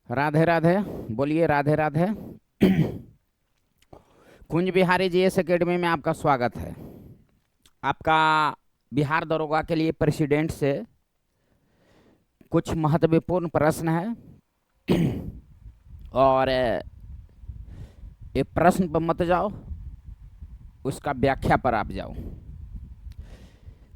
राधे राधे। बोलिए Radhe Radhe. Kunj Bihari GS academy में आपका स्वागत है। आपका बिहार दरोगा के लिए प्रेसिडेंट से कुछ महत्वपूर्ण प्रश्न है और ये प्रश्न पर मत जाओ, उसका व्याख्या पर आप जाओ।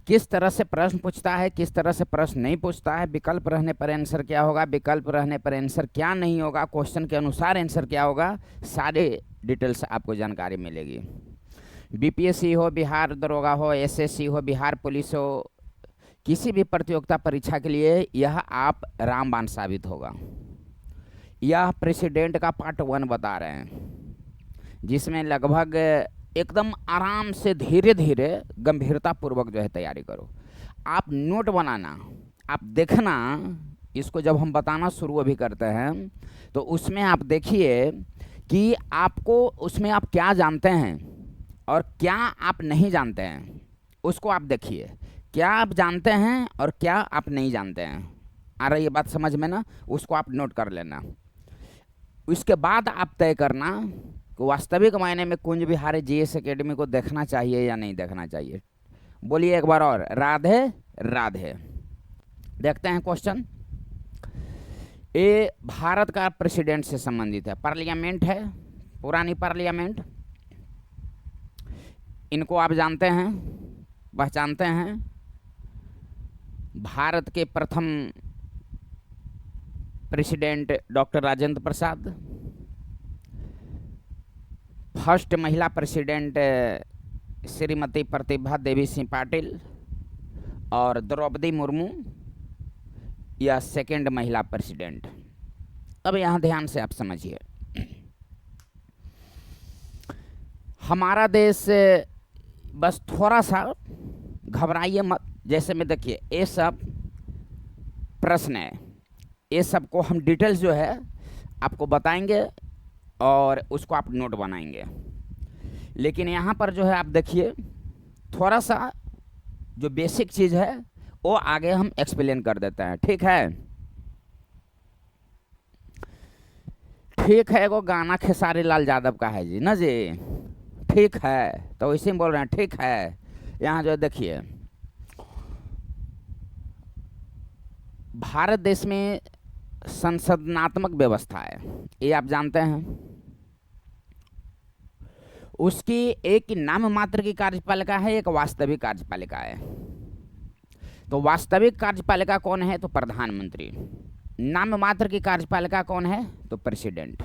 किस तरह से प्रश्न पूछता है, किस तरह से प्रश्न नहीं पूछता है, विकल्प रहने पर आंसर क्या होगा, विकल्प रहने पर आंसर क्या नहीं होगा, क्वेश्चन के अनुसार आंसर क्या होगा, सारे डिटेल्स आपको जानकारी मिलेगी। बीपीएससी हो, बिहार दरोगा हो, एसएससी हो, बिहार पुलिस हो, किसी भी प्रतियोगिता परीक्षा के लिए यह आप रामबाण साबित होगा। यह प्रेसिडेंट का पार्ट 1 बता रहे हैं, जिसमें लगभग एकदम आराम से धीरे धीरे गंभीरता पूर्वक जो है तैयारी करो। आप नोट बनाना, आप देखना, इसको जब हम बताना शुरू अभी करते हैं तो उसमें आप देखिए कि आपको उसमें आप क्या जानते हैं और क्या आप नहीं जानते हैं, उसको आप देखिए। क्या आप जानते हैं और क्या आप नहीं जानते हैं, आ रही है बात समझ में ना? उसको आप नोट कर लेना। उसके बाद आप तय करना कि वास्तविक मायने में कुंज बिहारी जीएस एकेडमी को देखना चाहिए या नहीं देखना चाहिए। बोलिए एक बार और, राधे राधे। देखते हैं क्वेश्चन। ये भारत का प्रेसिडेंट से संबंधित है, पार्लियामेंट है, पुरानी पार्लियामेंट। इनको आप जानते हैं, पहचानते हैं। भारत के प्रथम president doctor Rajendra Prasad, first महिला प्रेसिडेंट श्रीमती प्रतिभा देवी सिंह पाटिल, और द्रौपदी मुर्मू या सेकेंड महिला प्रेसिडेंट। अब यहाँ ध्यान से आप समझिए, हमारा देश बस थोड़ा सा घबराइए मत। जैसे में देखिए, ये सब प्रश्न है, ये सब को हम डिटेल्स जो है आपको बताएंगे और उसको आप नोट बनाएंगे। लेकिन यहाँ पर जो है आप देखिए, थोड़ा सा जो बेसिक चीज़ है वो आगे हम एक्सप्लेन कर देते हैं, ठीक है? ठीक है, वो गाना खेसारी लाल यादव का है जी ना जी, ठीक है, तो इसी में बोल रहे हैं ठीक है। यहाँ जो देखिए, भारत देश में संसदनात्मक व्यवस्था है, ये आप जानते हैं। उसकी एक नाम मात्र की कार्यपालिका है, एक वास्तविक कार्यपालिका है। तो वास्तविक कार्यपालिका कौन है? तो प्रधानमंत्री। नाम मात्र की कार्यपालिका कौन है? तो प्रेसिडेंट।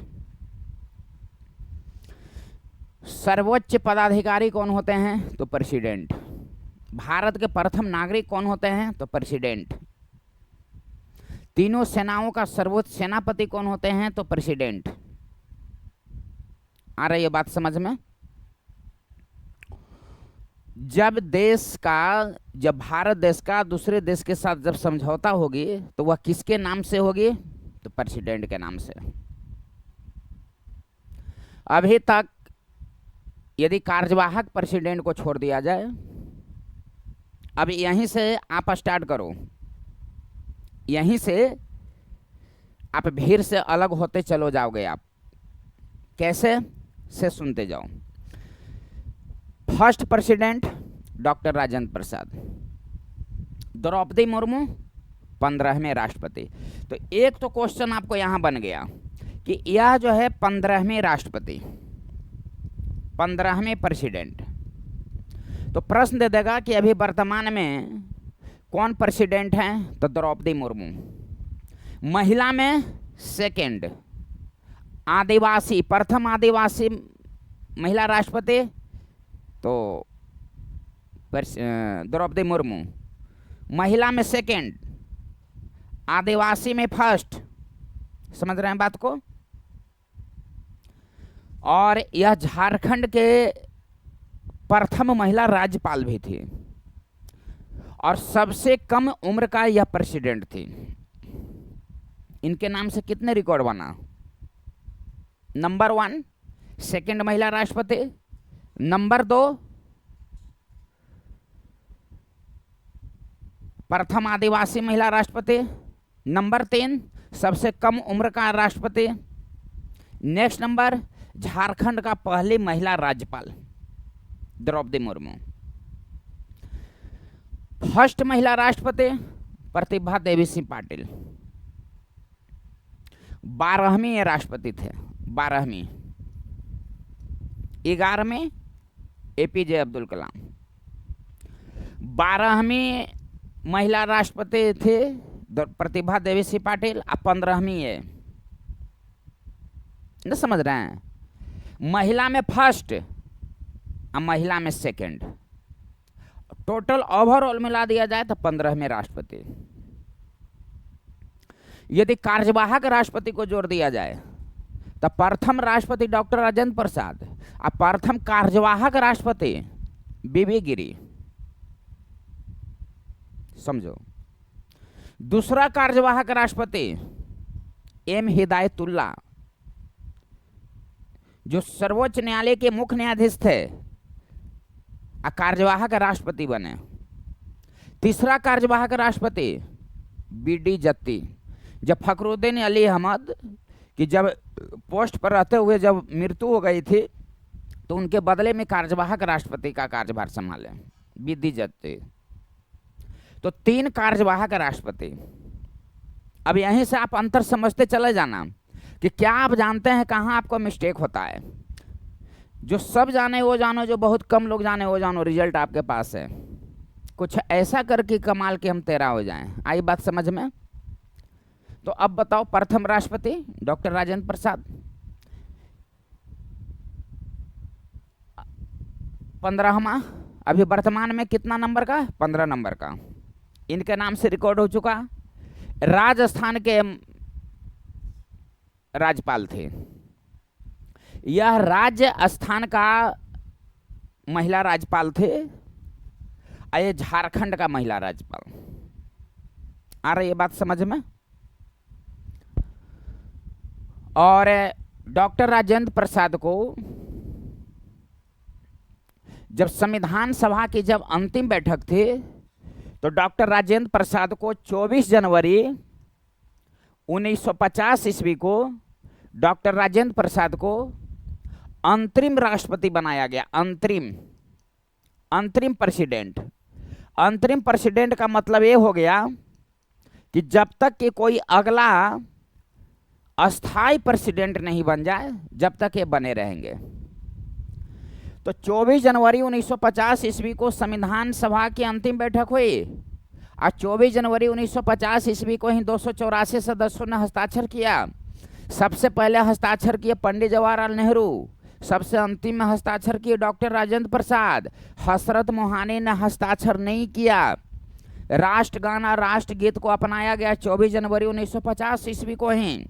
सर्वोच्च पदाधिकारी कौन होते हैं? तो प्रेसिडेंट। भारत के प्रथम नागरिक कौन होते हैं? तो प्रेसिडेंट। तीनों सेनाओं का सर्वोच्च सेनापति कौन होते हैं? तो प्रेसिडेंट। आ रही है बात समझ में? जब भारत देश का दूसरे देश के साथ जब समझौता होगी तो वह किसके नाम से होगी? तो प्रेसिडेंट के नाम से। अभी तक यदि कार्यवाहक प्रेसिडेंट को छोड़ दिया जाए, अब यहीं से आप स्टार्ट करो, यहीं से आप भीड़ से अलग होते चलो जाओगे। आप कैसे से सुनते जाओ। First president doctor Rajendra Prasad, Draupadi Murmu 15वें राष्ट्रपति। तो एक तो क्वेश्चन आपको यहां बन गया कि यह जो है 15वें राष्ट्रपति, 15वें प्रेसिडेंट। तो प्रश्न दे देगा कि अभी वर्तमान में कौन प्रेसिडेंट हैं? तो द्रौपदी मुर्मू। महिला में सेकेंड, आदिवासी, प्रथम आदिवासी महिला राष्ट्रपति तो द्रौपदी मुर्मू। महिला में सेकेंड, आदिवासी में फर्स्ट। समझ रहे हैं बात को? और यह झारखंड के प्रथम महिला राज्यपाल भी थी और सबसे कम उम्र का यह प्रेसिडेंट थी। इनके नाम से कितने रिकॉर्ड बना? नंबर 1 सेकेंड महिला राष्ट्रपति, नंबर 2 प्रथम आदिवासी महिला राष्ट्रपति, नंबर 3 सबसे कम उम्र का राष्ट्रपति। नेक्स्ट नंबर, झारखंड का पहली महिला राज्यपाल द्रौपदी मुर्मू। फर्स्ट महिला राष्ट्रपति प्रतिभा देवी सिंह पाटिल। 12वीं राष्ट्रपति थे, 12वीं। 11वें एपीजे अब्दुल कलाम। 12वीं महिला राष्ट्रपति थे प्रतिभा देवी सिंह पाटिल। अब 15वीं है, न समझ रहे हैं? महिला में फर्स्ट और महिला में सेकंड, टोटल ओवरऑल मिला दिया जाए तो 15वें राष्ट्रपति। यदि कार्यवाहक राष्ट्रपति को जोड़ दिया जाए तो प्रथम राष्ट्रपति डॉक्टर राजेंद्र प्रसाद और प्रथम कार्यवाहक राष्ट्रपति बीबी गिरी। समझो। दूसरा कार्यवाहक राष्ट्रपति एम हिदायतुल्ला, जो सर्वोच्च न्यायालय के मुख्य न्यायाधीश थे और कार्यवाहक राष्ट्रपति बने। तीसरा कार्यवाहक राष्ट्रपति बीडी जत्ती, जब फखरुद्दीन अली अहमद की जब पोस्ट पर रहते हुए जब मृत्यु हो गई थी तो उनके बदले में कार्यवाहक राष्ट्रपति का कार्यभार संभाले बीडी जत्ती। तो 3 कार्यवाहक राष्ट्रपति। अब यहीं से आप अंतर समझते चले जाना कि क्या आप जानते हैं कहाँ आपको मिस्टेक होता है। जो सब जाने वो जानो, जो बहुत कम लोग जाने वो जानो, रिजल्ट आपके पास है। कुछ ऐसा करके कमाल के हम तेरा हो जाएं। आई बात समझ में? तो अब बताओ, प्रथम राष्ट्रपति डॉक्टर राजेंद्र प्रसाद, 15वां, अभी वर्तमान में कितना नंबर का? 15 नंबर का। इनके नाम से रिकॉर्ड हो चुका। राजस्थान के राज्यपाल थे। यह राजस्थान का महिला राज्यपाल थे और ये झारखंड का महिला राज्यपाल। आ रही है बात समझ में? और डॉक्टर राजेंद्र प्रसाद को जब संविधान सभा की जब अंतिम बैठक थी तो डॉक्टर राजेंद्र प्रसाद को 24 जनवरी 1950 ईस्वी को डॉक्टर राजेंद्र प्रसाद को अंतरिम राष्ट्रपति बनाया गया। अंतरिम प्रेसिडेंट। अंतरिम प्रेसिडेंट का मतलब ये हो गया कि जब तक कि कोई अगला अस्थाई प्रेसिडेंट नहीं बन जाए जब तक ये बने रहेंगे। तो 24 जनवरी 1950 ईस्वी को संविधान सभा की अंतिम बैठक हुई और 24 जनवरी 1950 ईस्वी को ही 284 सदस्यों ने हस्ताक्षर किया। सबसे पहले हस्ताक्षर किए पंडित जवाहरलाल नेहरू, सबसे अंतिम में हस्ताक्षर किए डॉक्टर राजेंद्र प्रसाद। हसरत मोहानी ने हस्ताक्षर नहीं किया। राष्ट्रगान और राष्ट्रगीत को अपनाया गया 24 जनवरी 1950 ईस्वी को ही।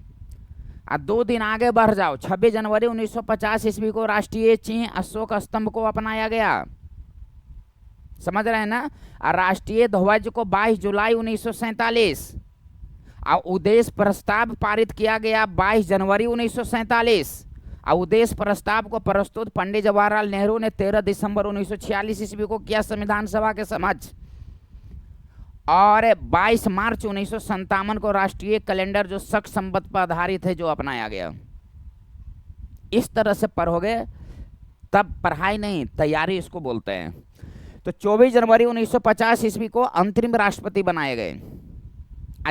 2 दिन आगे बढ़ जाओ, 26 जनवरी 1950 ईस्वी को राष्ट्रीय चिन्ह अशोक स्तंभ को अपनाया गया। समझ रहे हैं ना? और राष्ट्रीय ध्वज को 22 जुलाई 1947 और उद्देश्य प्रस्ताव पारित किया गया 22 जनवरी 1947 और उद्देश्य प्रस्ताव को प्रस्तुत पंडित जवाहरलाल नेहरू ने 13 दिसंबर 1946 ईस्वी को किया संविधान सभा के समक्ष। और 22 मार्च 1957 को राष्ट्रीय कैलेंडर जो शक संबंध पर आधारित है जो अपनाया गया। इस तरह से पढ़ोगे तब पढ़ाई नहीं, तैयारी इसको बोलते हैं। तो 24 जनवरी 1950 ईस्वी को अंतरिम राष्ट्रपति बनाए गए।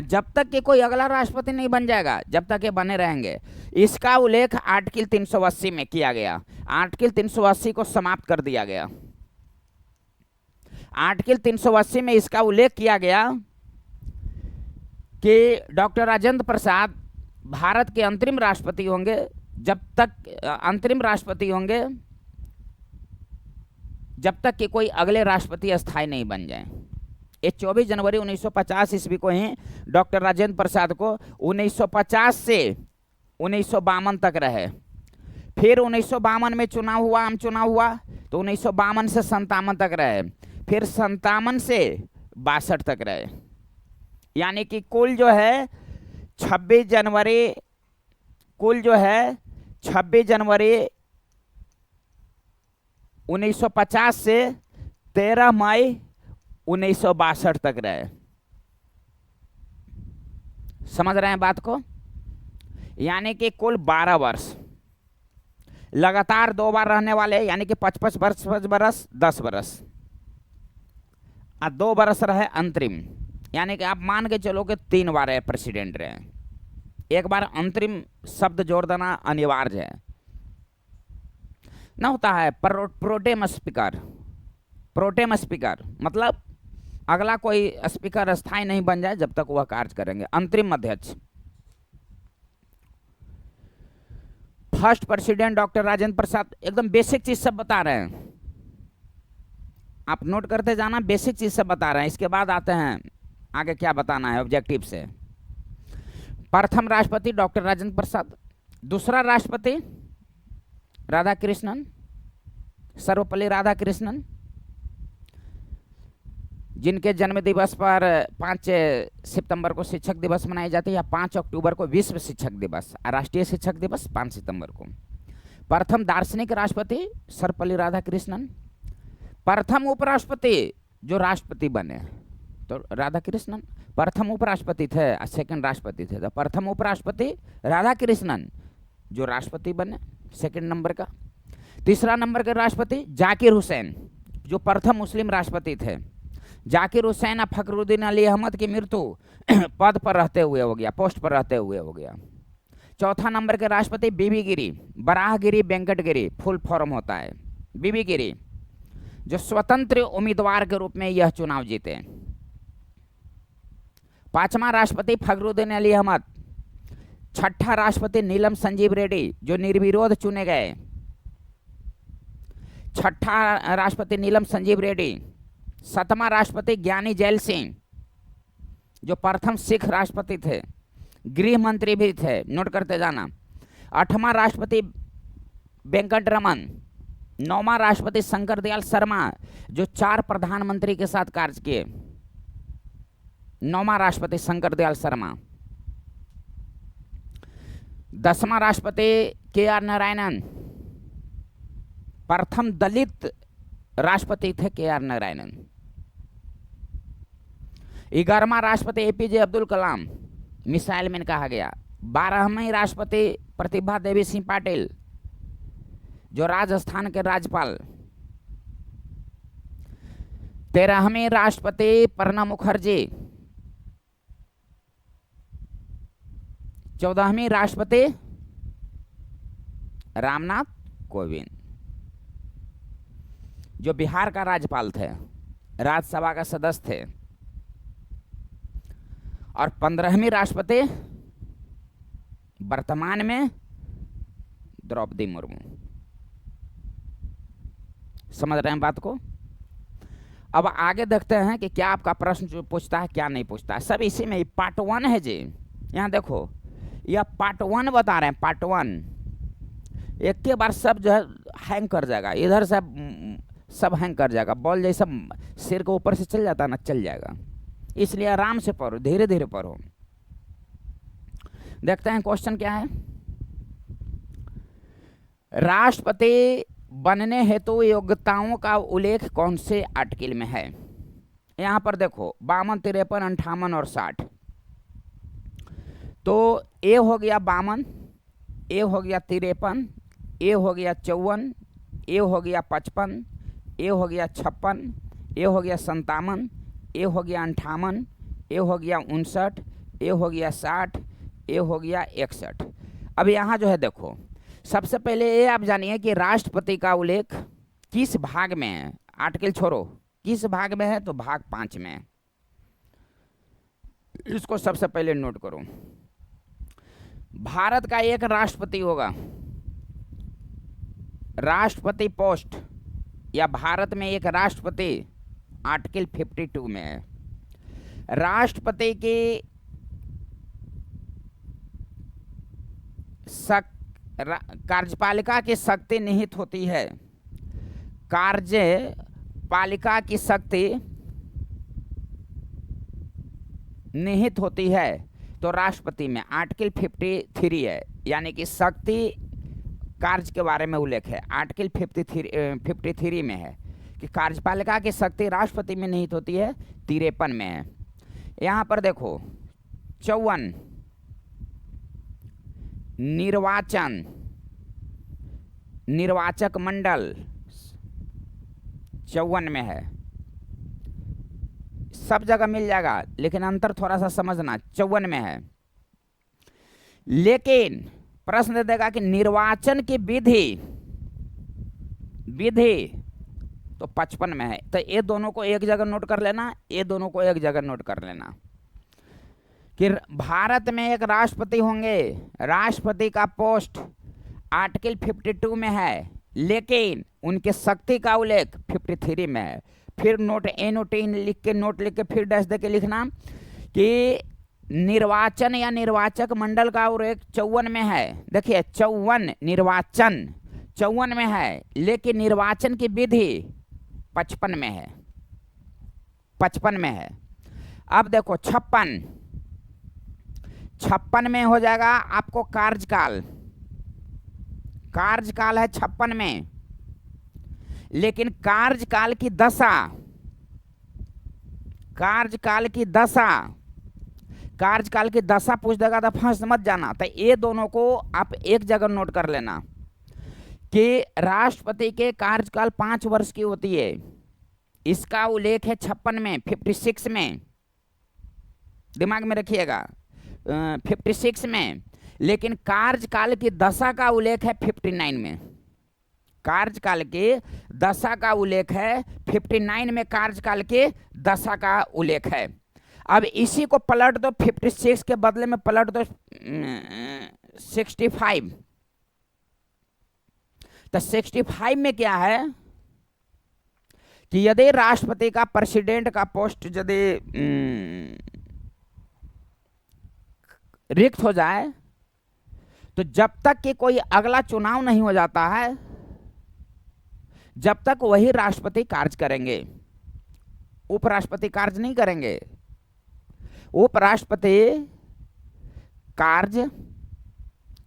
जब तक कि कोई अगला राष्ट्रपति नहीं बन जाएगा जब तक ये बने रहेंगे। इसका उल्लेख आर्टिकल 380 में किया गया। आर्टिकल 380 को समाप्त कर दिया गया। आर्टिकल 380 में इसका उल्लेख किया गया कि डॉक्टर राजेंद्र प्रसाद भारत के अंतरिम राष्ट्रपति होंगे जब तक कि कोई अगले राष्ट्रपति अस्थायी नहीं बन जाए। ये 24 जनवरी 1950 ईस्वी को ही डॉक्टर राजेंद्र प्रसाद को 1950 से 1952 तक रहे। फिर 1952 में चुनाव हुआ, आम चुनाव हुआ, तो 1952 से 57 तक रहे। फिर 57 से 62 तक रहे। यानी कि कुल जो है 26 जनवरी 1950 से 13 मई 1962 तक रहे। समझ रहे हैं बात को? यानी कि कुल 12 वर्ष लगातार 2 बार रहने वाले, यानी कि 55 वर्ष 5 बरस 10 बरस, और 2 बरस रहे अंतरिम, यानी कि आप मान के चलो कि 3 बार प्रेसिडेंट रहे। एक बार अंतरिम शब्द जोड़ देना अनिवार्य है ना। होता है प्रोटेम स्पीकर। प्रोटेम स्पीकर मतलब अगला कोई स्पीकर स्थायी नहीं बन जाए जब तक वह कार्य करेंगे। अंतरिम अध्यक्ष, first president doctor Rajendra Prasad. एकदम बेसिक चीज सब बता रहे हैं, आप नोट करते जाना, बेसिक चीज सब बता रहे हैं। इसके बाद आते हैं आगे क्या बताना है ऑब्जेक्टिव से। प्रथम राष्ट्रपति डॉक्टर राजेंद्र प्रसाद, दूसरा राष्ट्रपति राधाकृष्णन, सर्वपल्ली राधाकृष्णन, जिनके जन्म दिवस पर 5 सितंबर को शिक्षक दिवस मनाई जाती है, या 5 अक्टूबर को विश्व शिक्षक दिवस, राष्ट्रीय शिक्षक दिवस 5 सितंबर को। प्रथम दार्शनिक राष्ट्रपति सर्वपल्ली राधाकृष्णन। प्रथम उपराष्ट्रपति जो राष्ट्रपति बने तो राधाकृष्णन, प्रथम उपराष्ट्रपति थे, सेकंड राष्ट्रपति थे, तो प्रथम उपराष्ट्रपति राधाकृष्णन जो राष्ट्रपति बने सेकंड नंबर का। तीसरा नंबर के राष्ट्रपति जाकिर हुसैन जो प्रथम मुस्लिम राष्ट्रपति थे। जाकिर हुसैन और फखरुद्दीन अली अहमद की मृत्यु पद पर रहते हुए हो गया, पोस्ट पर रहते हुए हो गया। चौथा नंबर के राष्ट्रपति बीबी गिरी, बराहगिरी वेंकटगिरी फुल फॉर्म होता है, बीबी गिरी, जो स्वतंत्र उम्मीदवार के रूप में यह चुनाव जीते। पांचवा राष्ट्रपति फखरुद्दीन अली अहमद। छठा राष्ट्रपति नीलम संजीव रेड्डी जो निर्विरोध चुने गए। छठा राष्ट्रपति नीलम संजीव रेड्डी। सातवां राष्ट्रपति ज्ञानी जैल सिंह जो प्रथम सिख राष्ट्रपति थे, गृह मंत्री भी थे, नोट करते जाना। आठवां राष्ट्रपति वेंकट रमन। नौवां राष्ट्रपति शंकर दयाल शर्मा जो 4 प्रधानमंत्री के साथ कार्य किए। नौवां राष्ट्रपति शंकर दयाल शर्मा। 10वां राष्ट्रपति के.आर. नारायणन, प्रथम दलित राष्ट्रपति थे के.आर. नारायणन। 11वां राष्ट्रपति APJ Abdul Kalam, missile man कहा गया। 12वें राष्ट्रपति प्रतिभा देवी सिंह पाटिल जो राजस्थान के राज्यपाल। 13वें राष्ट्रपति प्रणब मुखर्जी। 14वें राष्ट्रपति रामनाथ कोविंद जो बिहार का राज्यपाल थे, राज्यसभा का सदस्य थे। और 15वें राष्ट्रपति वर्तमान में द्रौपदी मुर्मू। समझ रहे हैं बात को? अब आगे देखते हैं कि क्या आपका प्रश्न जो पूछता है क्या नहीं पूछता है। सब इसी में पार्ट 1 है जी। यहाँ देखो यह पार्ट 1 बता रहे हैं, पार्ट 1। एक के बार सब जो है हैंग कर जाएगा, इधर से सब हैंग कर जाएगा, बॉल जैसा सिर के ऊपर से चल जाता है ना, चल जाएगा। इसलिए आराम से पढ़ो, धीरे धीरे पढ़ो। देखते हैं क्वेश्चन क्या है। राष्ट्रपति बनने हेतु योग्यताओं का उल्लेख कौन से आर्टिकल में है? यहां पर देखो 52, 53, 58 और 60। तो ए हो गया 52, ए हो गया 53, ए हो गया 54, ए हो गया 55, ए हो गया 56, ए हो गया 57, ए हो गया 58, ए हो गया 59, ए हो गया 60, ए हो गया 61। अब यहाँ जो है देखो, सबसे पहले ये आप जानिए कि राष्ट्रपति का उल्लेख किस भाग में है। आर्टिकल छोड़ो, किस भाग में है, तो भाग 5 में है। इसको सबसे पहले नोट करो। भारत का एक राष्ट्रपति होगा, राष्ट्रपति पोस्ट या भारत में एक राष्ट्रपति आर्टिकल 52 में है। राष्ट्रपति की कार्यपालिका की शक्ति निहित होती है, कार्यपालिका की शक्ति निहित होती है तो राष्ट्रपति में आर्टिकल 53 है, यानी कि शक्ति कार्य के बारे में उल्लेख है। आर्टिकल 53 में है कि कार्यपालिका की शक्ति राष्ट्रपति में निहित होती है, 53 में है। यहाँ पर देखो 54 निर्वाचन, निर्वाचक मंडल 54 में है। सब जगह मिल जाएगा, लेकिन अंतर थोड़ा सा समझना, 54 में है। लेकिन प्रश्न दे देगा कि निर्वाचन की विधि तो 55 में है। तो ये दोनों को एक जगह नोट कर लेना, ये दोनों को एक जगह नोट कर लेना कि भारत में एक राष्ट्रपति होंगे, राष्ट्रपति का पोस्ट आर्टिकल 52 में है, लेकिन उनके शक्ति का उल्लेख 53 में है। फिर नोट N-O-T लिख के, नोट लिख के फिर डैश दे के लिखना कि निर्वाचन या निर्वाचक मंडल का उल्लेख 54 में है। देखिए 54, निर्वाचन 54 में है, लेकिन निर्वाचन की विधि 55 में है, 55 में है। अब देखो 56 में हो जाएगा आपको कार्यकाल, कार्यकाल है 56 में, लेकिन कार्यकाल की दशा, कार्यकाल की दशा, कार्यकाल की दशा पूछ देगा तो फंस मत जाना। तो ये दोनों को आप एक जगह नोट कर लेना कि राष्ट्रपति के कार्यकाल 5 वर्ष की होती है, इसका उल्लेख है 56 में, 56 में, दिमाग में रखिएगा 56 में। लेकिन कार्यकाल की दशा का उल्लेख है 59 में, कार्यकाल के दशा का उल्लेख है 59 में, कार्यकाल के दशा का उल्लेख है। अब इसी को पलट दो, 56 के बदले में पलट दो 65। तो 65 में क्या है कि यदि राष्ट्रपति का, प्रेसिडेंट का पोस्ट यदि रिक्त हो जाए, तो जब तक कि कोई अगला चुनाव नहीं हो जाता है, जब तक वही राष्ट्रपति कार्य करेंगे, उपराष्ट्रपति कार्य नहीं करेंगे। उपराष्ट्रपति कार्य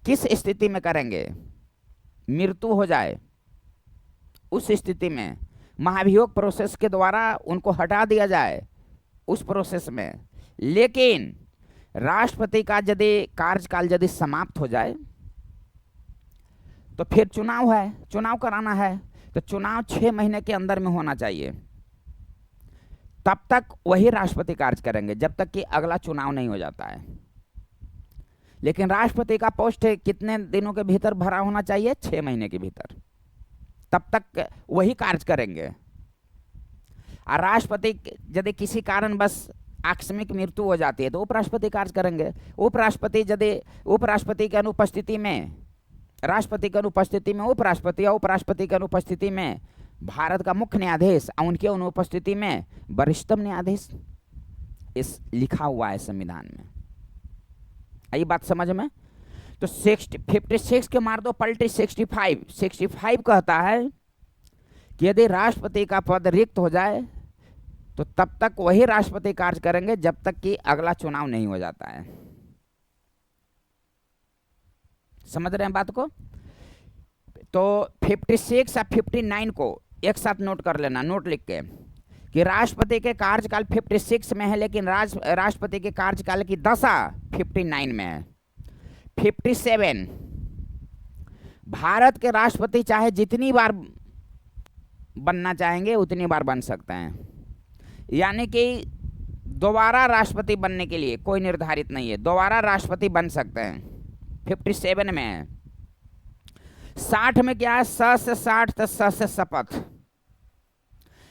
किस स्थिति में करेंगे? मृत्यु हो जाए उस स्थिति में, महाभियोग प्रोसेस के द्वारा उनको हटा दिया जाए उस प्रोसेस में। लेकिन राष्ट्रपति का यदि कार्यकाल यदि समाप्त हो जाए तो फिर चुनाव है, चुनाव कराना है, तो चुनाव 6 महीने के अंदर में होना चाहिए। तब तक वही राष्ट्रपति कार्य करेंगे जब तक कि अगला चुनाव नहीं हो जाता है। लेकिन राष्ट्रपति का पोस्ट कितने दिनों के भीतर भरा होना चाहिए? 6 महीने के भीतर, तब तक वही कार्य करेंगे। और राष्ट्रपति यदि किसी कारण बस आकस्मिक मृत्यु हो जाती है तो उपराष्ट्रपति कार्य करेंगे। उपराष्ट्रपति यदि उपराष्ट्रपति की अनुपस्थिति में, राष्ट्रपति की अनुपस्थिति में उपराष्ट्रपति, या उपराष्ट्रपति की अनुपस्थिति में भारत का मुख्य न्यायाधीश, और उनकी अनुपस्थिति में वरिष्ठतम न्यायाधीश, इस लिखा हुआ है संविधान में। आई बात समझ में? तो 56 के मार दो पलटी 65 कहता है कि यदि राष्ट्रपति का पद रिक्त हो जाए तो तब तक वही राष्ट्रपति कार्य करेंगे जब तक कि अगला चुनाव नहीं हो जाता है। समझ रहे हैं बात को? तो 56 या 59 को एक साथ नोट कर लेना, नोट लिख के, कि राष्ट्रपति के कार्यकाल 56 में है, लेकिन राष्ट्रपति के कार्यकाल की दशा 59 में है। 57, भारत के राष्ट्रपति चाहे जितनी बार बनना चाहेंगे उतनी बार बन सकते हैं, यानी कि दोबारा राष्ट्रपति बनने के लिए कोई निर्धारित नहीं है, दोबारा राष्ट्रपति बन सकते हैं। 57 में है। 60 में क्या है? स से 60, तो स से शपथ,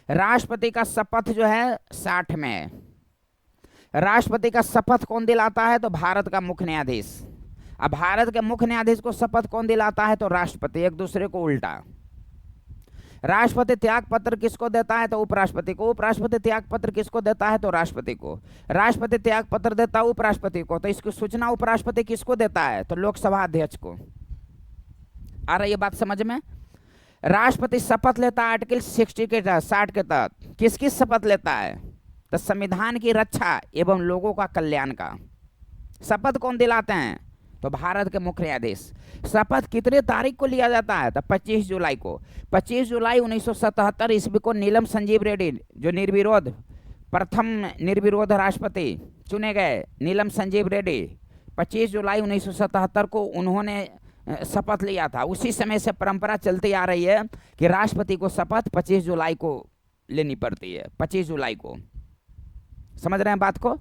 राष्ट्रपति का शपथ जो है 60 में है। राष्ट्रपति का शपथ कौन दिलाता है? तो भारत का मुख्य न्यायाधीश। अब भारत के मुख्य न्यायाधीश को शपथ कौन दिलाता है? तो राष्ट्रपति, एक दूसरे को उल्टा। राष्ट्रपति त्याग पत्र किसको देता है? तो उपराष्ट्रपति को। उपराष्ट्रपति त्याग पत्र किसको देता है? तो राष्ट्रपति को। राष्ट्रपति त्याग पत्र देता है उपराष्ट्रपति को, तो इसकी सूचना उपराष्ट्रपति किसको देता है? तो लोकसभा अध्यक्ष को। आ रही है बात समझ में? राष्ट्रपति शपथ लेता है आर्टिकल 60 के तहत, 60 के तहत। किसकी शपथ लेता है? तो संविधान की रक्षा एवं लोगों का कल्याण का। शपथ कौन दिलाते हैं? तो भारत के मुख्य न्यायाधीश। शपथ कितने तारीख को लिया जाता है? तो 25 जुलाई को। 25 जुलाई 1977 ईस्वी को नीलम संजीव रेड्डी, जो निर्विरोध प्रथम निर्विरोध राष्ट्रपति चुने गए, नीलम संजीव रेड्डी 25 जुलाई 1977 को उन्होंने शपथ लिया था। उसी समय से परंपरा चलती आ रही है कि राष्ट्रपति को शपथ 25 जुलाई को लेनी पड़ती है, 25 जुलाई को। समझ रहे हैं बात को?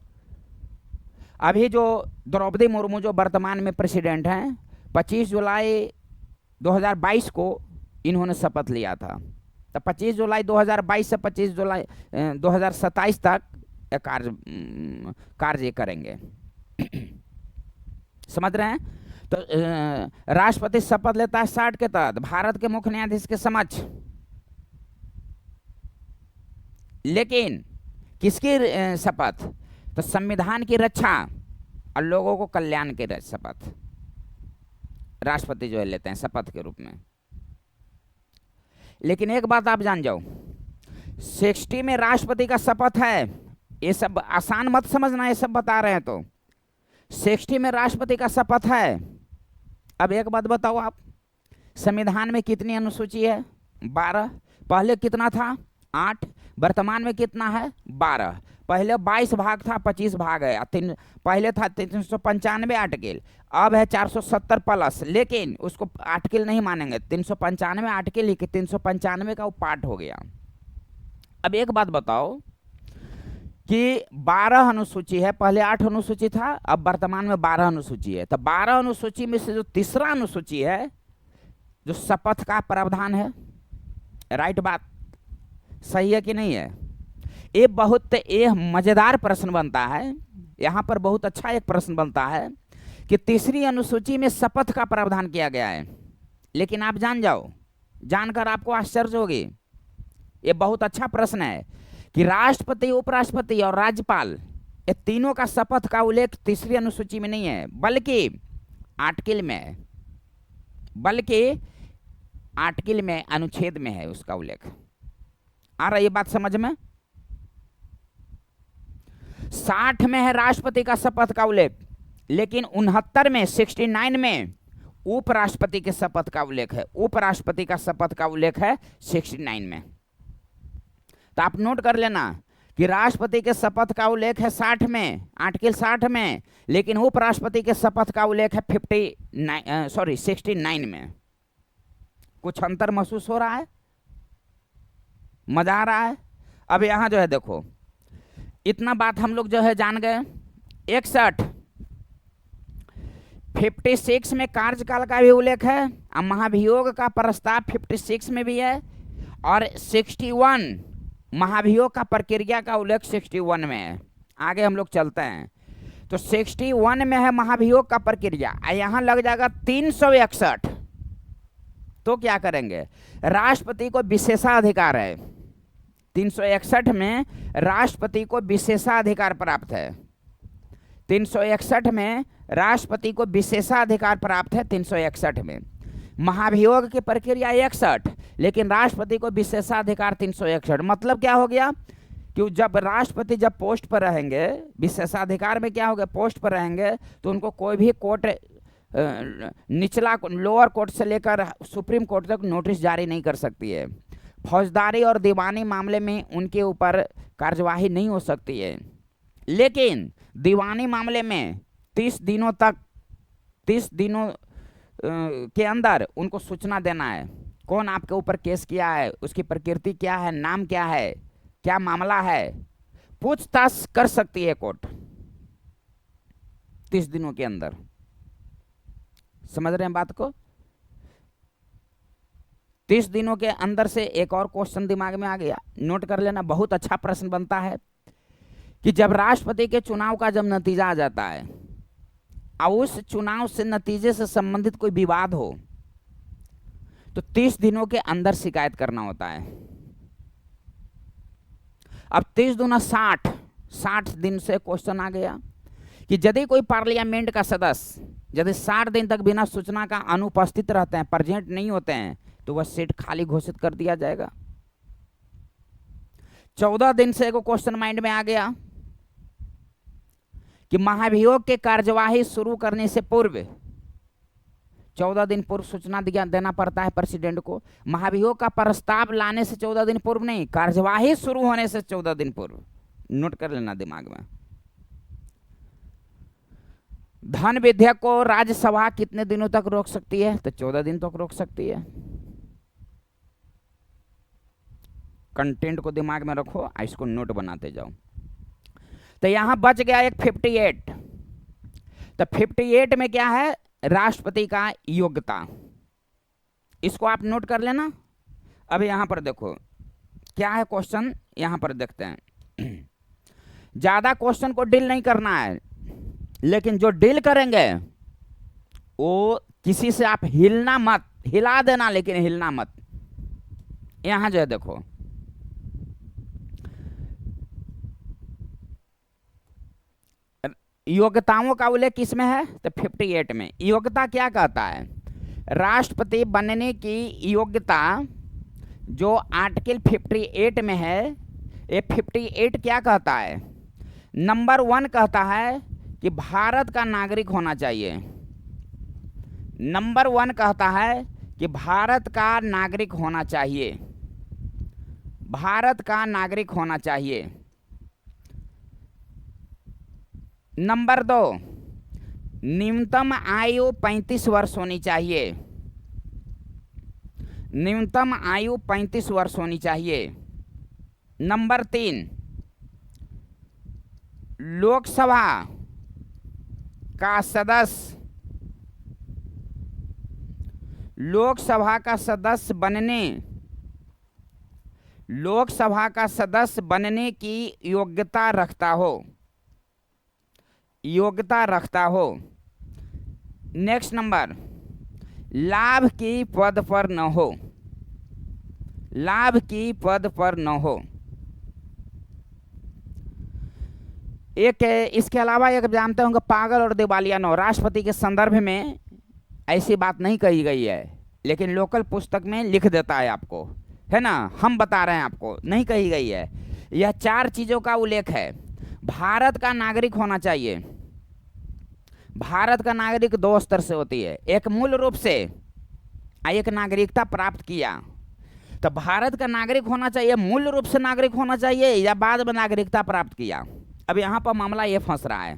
अभी जो द्रौपदी मुर्मू जो वर्तमान में प्रेसिडेंट हैं, 25 जुलाई 2022 को इन्होंने शपथ लिया था। तो 25 जुलाई 2022 से 25 जुलाई 2027 तक कार्य करेंगे। समझ रहे हैं? तो राष्ट्रपति शपथ लेता है 60 के तहत भारत के मुख्य न्यायाधीश के समक्ष, लेकिन किसकी शपथ? तो संविधान की रक्षा और लोगों को कल्याण की शपथ राष्ट्रपति जो है लेते हैं शपथ के रूप में। लेकिन एक बात आप जान जाओ, 60 में राष्ट्रपति का शपथ है, ये सब आसान मत समझना, ये सब बता रहे हैं तो 60 में राष्ट्रपति का शपथ है। अब एक बात बताओ आप, संविधान में कितनी अनुसूची है? 12। पहले कितना था? 8। वर्तमान में कितना है? 12। पहले 22 भाग था, 25 भाग है। पहले था 395 आर्टिकल, अब है 470 प्लस, लेकिन उसको आर्टिकल नहीं मानेंगे, 395 आर्टिकल लिखे, 395 का वो पार्ट हो गया। अब एक बात बताओ कि 12 अनुसूची है, पहले 8 अनुसूची था, अब वर्तमान में 12 अनुसूची है। तो 12 अनुसूची में से जो तीसरा अनुसूची है, जो शपथ का प्रावधान है, राइट बात सही है कि नहीं है? ये बहुत मजेदार प्रश्न बनता है यहाँ पर, बहुत अच्छा एक प्रश्न बनता है कि तीसरी अनुसूची में शपथ का प्रावधान किया गया है। लेकिन आप जान जाओ, जानकर आपको आश्चर्य होगी, ये बहुत अच्छा प्रश्न है कि राष्ट्रपति, उपराष्ट्रपति और राज्यपाल, ये तीनों का शपथ का उल्लेख तीसरी अनुसूची में नहीं है, बल्कि आर्टिकल में है, बल्कि आर्टिकल में अनुच्छेद में है उसका उल्लेख। आ रहा है ये बात समझ में? 60 में है राष्ट्रपति का शपथ का उल्लेख, लेकिन 69 में 69 में उपराष्ट्रपति के शपथ का उल्लेख है। उपराष्ट्रपति का शपथ का उल्लेख है 69 में। तो आप नोट कर लेना कि राष्ट्रपति के शपथ का उल्लेख है 60 में, आर्टिकल 60 में, लेकिन उपराष्ट्रपति के शपथ का उल्लेख है 69 में। कुछ अंतर महसूस हो रहा है? मजा आ रहा है? अब यहां जो है देखो, इतना बात हम लोग जो है जान गए। 56 में कार्यकाल का भी उल्लेख है, और महाभियोग का प्रस्ताव 56 में भी है, और 61 महाभियोग का प्रक्रिया का उल्लेख 61 में है। आगे हम लोग चलते हैं तो 61 में है महाभियोग का प्रक्रिया, यहाँ लग जाएगा 361। तो क्या करेंगे? राष्ट्रपति को विशेषाधिकार है, 361 में राष्ट्रपति को विशेषाधिकार प्राप्त है। 361 में राष्ट्रपति को विशेषाधिकार प्राप्त है। 361 में महाभियोग की प्रक्रिया 61, लेकिन राष्ट्रपति को विशेषाधिकार 361। मतलब क्या हो गया कि जब राष्ट्रपति जब पोस्ट पर रहेंगे, विशेषाधिकार में क्या हो गया, पोस्ट पर रहेंगे, तो उनको कोई भी कोर्ट, निचला लोअर कोर्ट से लेकर सुप्रीम कोर्ट तक नोटिस जारी नहीं कर सकती है। फौजदारी और दीवानी मामले में उनके ऊपर कार्यवाही नहीं हो सकती है, लेकिन दीवानी मामले में 30 दिनों के अंदर उनको सूचना देना है, कौन आपके ऊपर केस किया है, उसकी प्रकृति क्या है, नाम क्या है, क्या मामला है, पूछताछ कर सकती है कोर्ट 30 दिनों के अंदर। समझ रहे हैं बात को? 30 दिनों के अंदर से एक और क्वेश्चन दिमाग में आ गया, नोट कर लेना, बहुत अच्छा प्रश्न बनता है कि जब राष्ट्रपति के चुनाव का जब नतीजा आ जाता है और उस चुनाव से नतीजे से संबंधित कोई विवाद हो, तो 30 दिनों के अंदर शिकायत करना होता है। अब 30 दूना 60 दिन से क्वेश्चन आ गया कि यदि कोई पार्लियामेंट का सदस्य यदि 60 दिन तक बिना सूचना का अनुपस्थित रहते हैं, प्रेजेंट नहीं होते हैं, तो वह सीट खाली घोषित कर दिया जाएगा। 14 दिन से एक क्वेश्चन माइंड में आ गया कि महाभियोग के कार्यवाही शुरू करने से पूर्व 14 दिन पूर्व सूचना देना पड़ता है प्रेसिडेंट को। महाभियोग का प्रस्ताव लाने से 14 दिन पूर्व नहीं, कार्यवाही शुरू होने से 14 दिन पूर्व। नोट कर लेना दिमाग में। धन विधेयक को राज्यसभा कितने दिनों तक रोक सकती है? तो 14 दिन तक रोक सकती है। कंटेंट को दिमाग में रखो, इसको नोट बनाते जाओ। तो यहां बच गया एक 58। तो 58 में क्या है? राष्ट्रपति का योग्यता, इसको आप नोट कर लेना। अब यहां पर देखो क्या है क्वेश्चन, यहां पर देखते हैं। ज्यादा क्वेश्चन को डील नहीं करना है, लेकिन जो डील करेंगे वो किसी से आप हिलना मत, हिला देना लेकिन हिलना मत। यहां जो है देखो, योग्यताओं का उल्लेख किसमें है? तो 58 में। योग्यता क्या कहता है? राष्ट्रपति बनने की योग्यता जो आर्टिकल 58 में है, ये 58 क्या कहता है? नंबर 1 कहता है कि भारत का नागरिक होना चाहिए। नंबर 1 कहता है कि भारत का नागरिक होना चाहिए, भारत का नागरिक होना चाहिए। नंबर 2, न्यूनतम आयु 35 वर्ष होनी चाहिए, न्यूनतम आयु 35 वर्ष होनी चाहिए। नंबर 3, लोकसभा का सदस्य, लोकसभा का सदस्य बनने, लोकसभा का सदस्य बनने की योग्यता रखता हो, योग्यता रखता हो। नेक्स्ट नंबर, लाभ की पद पर न हो, लाभ की पद पर न हो। एक इसके अलावा एक जानते होंगे पागल और दिवालिया न हो। राष्ट्रपति के संदर्भ में ऐसी बात नहीं कही गई है, लेकिन लोकल पुस्तक में लिख देता है आपको, है ना, हम बता रहे हैं आपको, नहीं कही गई है। यह 4 चीजों का उल्लेख है। भारत का नागरिक होना चाहिए। भारत का नागरिक 2 स्तर से होती है, एक मूल रूप से, एक नागरिकता प्राप्त किया। तो भारत का नागरिक होना चाहिए, मूल रूप से नागरिक होना चाहिए, या बाद में नागरिकता प्राप्त किया। अब यहां पर मामला ये फंस रहा है।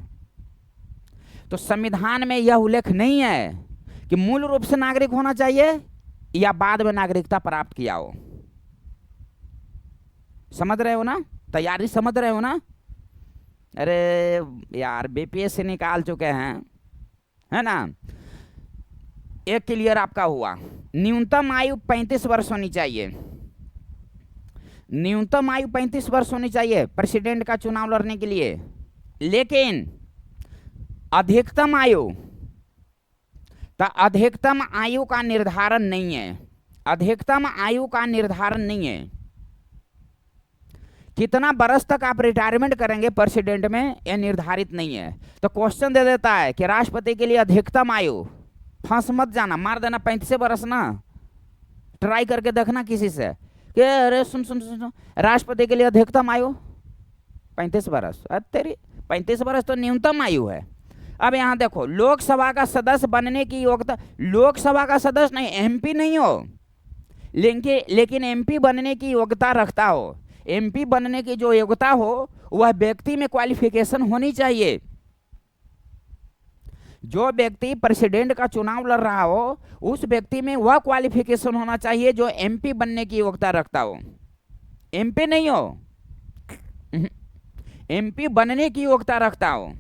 तो संविधान में यह उल्लेख नहीं है कि मूल रूप से नागरिक होना चाहिए या बाद में नागरिकता प्राप्त किया हो। समझ रहे हो ना? तैयारी समझ रहे हो ना? अरे यार, बीपीएस से निकाल चुके हैं, है ना। एक क्लियर आपका हुआ। न्यूनतम आयु 35 वर्ष होनी चाहिए, न्यूनतम आयु 35 वर्ष होनी चाहिए प्रेसिडेंट का चुनाव लड़ने के लिए। लेकिन अधिकतम आयु, तो अधिकतम आयु का निर्धारण नहीं है, अधिकतम आयु का निर्धारण नहीं है। कितना बरस तक आप रिटायरमेंट करेंगे प्रेसिडेंट में, यह निर्धारित नहीं है। तो क्वेश्चन दे देता है कि राष्ट्रपति के लिए अधिकतम आयु, फंस मत जाना, मार देना 35 बरस ना, ट्राई करके देखना किसी से कि अरे सुन सुन सुन, सुन राष्ट्रपति के लिए अधिकतम आयु 35 बरस, तेरी 35 बरस तो न्यूनतम आयु है। अब यहां देखो, लोकसभा का सदस्य बनने की योग्यता, लोकसभा का सदस्य नहीं, एमपी नहीं हो, लेकिन एमपी बनने की योग्यता रखता हो। एमपी बनने की जो योग्यता हो, वह व्यक्ति में क्वालिफिकेशन होनी चाहिए। जो व्यक्ति प्रेसिडेंट का चुनाव लड़ रहा हो, उस व्यक्ति में वह क्वालिफिकेशन होना चाहिए जो एमपी बनने की योग्यता रखता हो। एमपी नहीं हो, एमपी बनने की योग्यता रखता हो,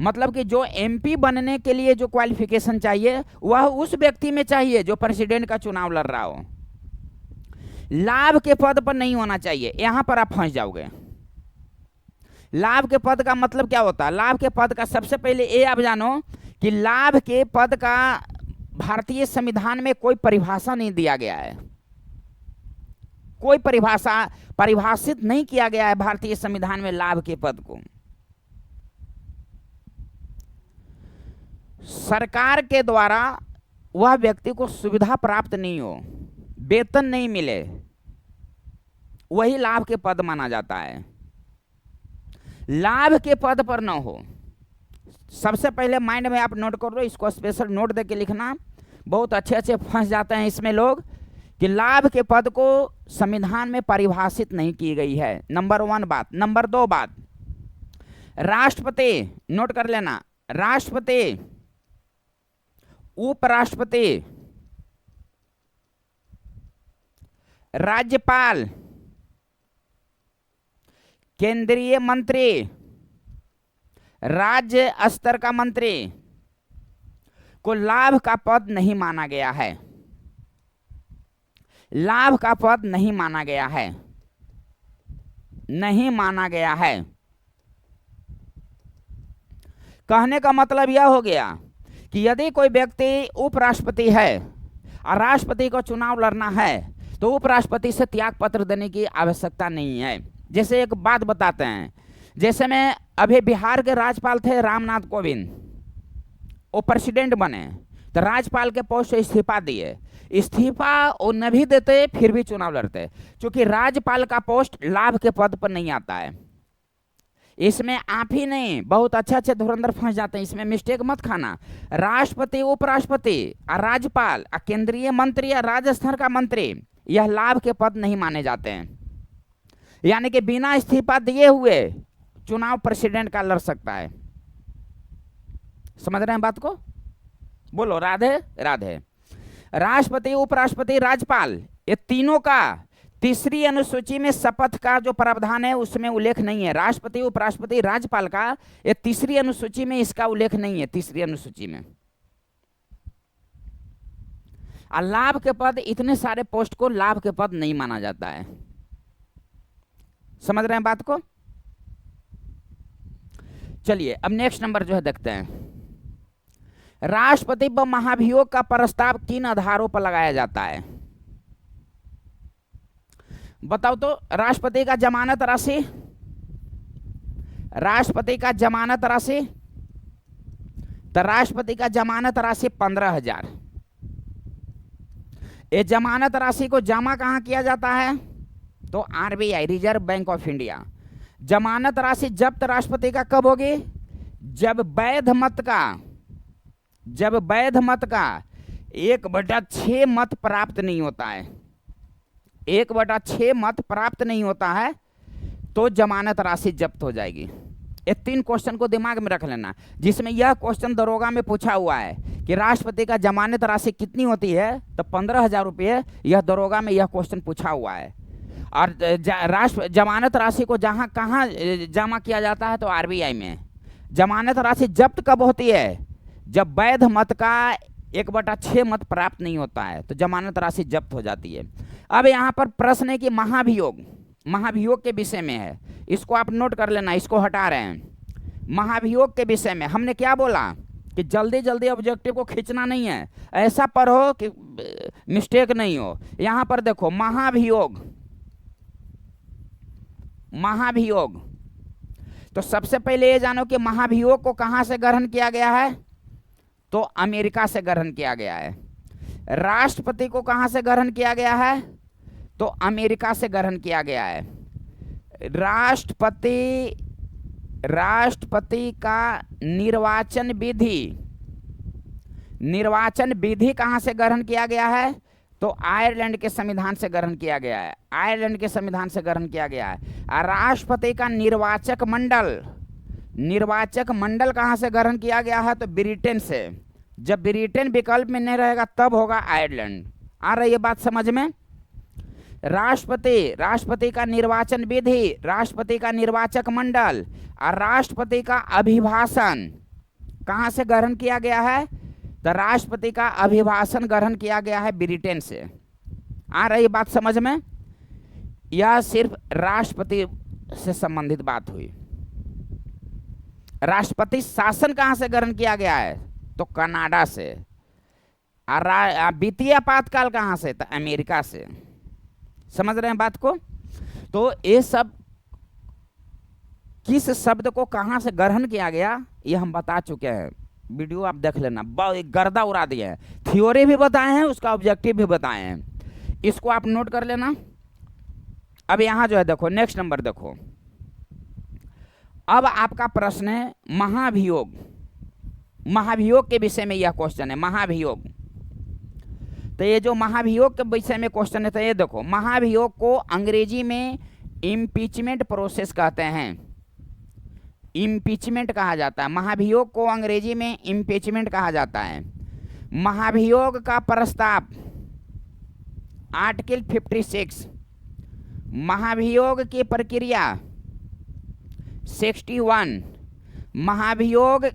मतलब कि जो एमपी बनने के लिए जो क्वालिफिकेशन चाहिए वह उस व्यक्ति में चाहिए जो प्रेसिडेंट का चुनाव लड़ रहा हो। लाभ के पद पर नहीं होना चाहिए, यहां पर आप फंस जाओगे। लाभ के पद का मतलब क्या होता है? लाभ के पद का सबसे पहले ये आप जानो कि लाभ के पद का भारतीय संविधान में कोई परिभाषा नहीं दिया गया है, कोई परिभाषित नहीं किया गया है भारतीय संविधान में लाभ के पद को। सरकार के द्वारा वह व्यक्ति को सुविधा प्राप्त नहीं हो, वेतन नहीं मिले, वही लाभ के पद माना जाता है। लाभ के पद पर न हो, सबसे पहले माइंड में आप नोट कर लो, इसको स्पेशल नोट देके लिखना। बहुत अच्छे अच्छे फंस जाते हैं इसमें लोग कि लाभ के पद को संविधान में परिभाषित नहीं की गई है, नंबर 1 बात। नंबर 2 बात, राष्ट्रपति, नोट कर लेना, राष्ट्रपति उपराष्ट्रपति, राज्यपाल, केंद्रीय मंत्री, राज्य स्तर का मंत्री को लाभ का पद नहीं माना गया है। लाभ का पद नहीं माना गया है, नहीं माना गया है। कहने का मतलब यह हो गया कि यदि कोई व्यक्ति उपराष्ट्रपति है और राष्ट्रपति को चुनाव लड़ना है तो उपराष्ट्रपति से त्याग पत्र देने की आवश्यकता नहीं है। जैसे एक बात बताते हैं, जैसे में अभी बिहार के राज्यपाल थे रामनाथ कोविंद, वो प्रेसिडेंट बने तो राज्यपाल के पोस्ट से इस्तीफा दिए। इस्तीफा वो न भी देते फिर भी चुनाव लड़ते, क्योंकि राज्यपाल का पोस्ट लाभ के पद पर नहीं आता है। इसमें आप ही नहीं, बहुत अच्छे धुरंधर फंस जाते हैं, इसमें मिस्टेक मत खाना। राष्ट्रपति, उपराष्ट्रपति और राज्यपाल और केंद्रीय मंत्री या राज्य स्तर का मंत्री यह लाभ के पद नहीं माने जाते हैं। यानी कि बिना इस्तीफा दिए हुए चुनाव प्रेसिडेंट का लड़ सकता है। समझ रहे हैं बात को? बोलो राधे राधे। राष्ट्रपति, उपराष्ट्रपति, राज्यपाल, ये तीनों का तीसरी अनुसूची में शपथ का जो प्रावधान है उसमें उल्लेख नहीं है। राष्ट्रपति, उपराष्ट्रपति, राज्यपाल का ये तीसरी अनुसूची में इसका उल्लेख नहीं है, तीसरी अनुसूची में। और लाभ के पद, इतने सारे पोस्ट को लाभ के पद नहीं माना जाता है। समझ रहे हैं बात को? चलिए अब नेक्स्ट नंबर जो है देखते हैं। राष्ट्रपति पर महाभियोग का प्रस्ताव किन आधारों पर लगाया जाता है? बताओ तो। राष्ट्रपति का जमानत राशि, राष्ट्रपति का जमानत राशि, तो राष्ट्रपति का जमानत राशि 15,000। ये जमानत राशि को जमा कहां किया जाता है? तो RBI, reserve bank of India. जमानत राशि जब्त राष्ट्रपति का कब होगी? जब वैध मत का 1/6 मत प्राप्त नहीं होता है। 1/6 मत प्राप्त नहीं होता है तो जमानत राशि जब्त हो जाएगी। ये 3 क्वेश्चन को दिमाग में रख लेना, जिसमें यह क्वेश्चन दरोगा में पूछा हुआ है कि राष्ट्रपति का जमानत राशि कितनी होती है, तो 15,000 रुपये। यह दरोगा में यह क्वेश्चन पूछा हुआ है। और जमानत राशि को कहाँ जमा किया जाता है? तो आरबीआई में। जमानत राशि जब्त कब होती है? जब वैध मत का 1/6 मत प्राप्त नहीं होता है तो जमानत राशि जब्त हो जाती है। अब यहाँ पर प्रश्न है कि महाभियोग के विषय में है, इसको आप नोट कर लेना, इसको हटा रहे हैं। महाभियोग के विषय में हमने क्या बोला कि जल्दी जल्दी ऑब्जेक्टिव को खींचना नहीं है, ऐसा पर हो कि मिस्टेक नहीं हो। यहाँ पर देखो महाभियोग, तो सबसे पहले ये जानो कि महाभियोग को कहाँ से ग्रहण किया गया है? तो अमेरिका से ग्रहण किया गया है। राष्ट्रपति को कहाँ से ग्रहण किया गया है? तो अमेरिका से ग्रहण किया गया है। राष्ट्रपति का निर्वाचन विधि कहाँ से ग्रहण किया गया है? तो आयरलैंड के संविधान से ग्रहण किया गया है। आयरलैंड के संविधान से ग्रहण किया गया है। राष्ट्रपति का निर्वाचक मंडल कहाँ से ग्रहण किया गया है? तो ब्रिटेन से। जब ब्रिटेन विकल्प में नहीं रहेगा तब होगा आयरलैंड। आ रही है बात समझ में? राष्ट्रपति का निर्वाचन विधि, राष्ट्रपति का निर्वाचक मंडल और राष्ट्रपति का अभिभाषण कहाँ से ग्रहण किया गया है? तो राष्ट्रपति का अभिभाषण ग्रहण किया गया है ब्रिटेन से। आ रही बात समझ में? यह सिर्फ राष्ट्रपति से संबंधित बात हुई। राष्ट्रपति शासन कहां से ग्रहण किया गया है? तो कनाडा से। और वित्तीय आपातकाल कहां से? तो अमेरिका से। समझ रहे हैं बात को? तो ये सब किस शब्द को कहां से ग्रहण किया गया ये हम बता चुके हैं, वीडियो आप देख लेना। गर्दा उड़ा दिया है, थ्योरी भी बताए हैं, उसका ऑब्जेक्टिव भी बताए हैं, इसको आप नोट कर लेना। अब यहां जो है देखो, नेक्स्ट नंबर देखो। अब आपका प्रश्न है महाभियोग के विषय में यह क्वेश्चन है। महाभियोग, तो ये जो महाभियोग के विषय में क्वेश्चन है, तो ये देखो, महाभियोग को अंग्रेजी में इम्पीचमेंट प्रोसेस कहते हैं। इम्पीचमेंट कहा जाता है महाभियोग को, अंग्रेजी में इम्पीचमेंट कहा जाता है। महाभियोग का प्रस्ताव आर्टिकल 56, महाभियोग की प्रक्रिया 61, महाभियोग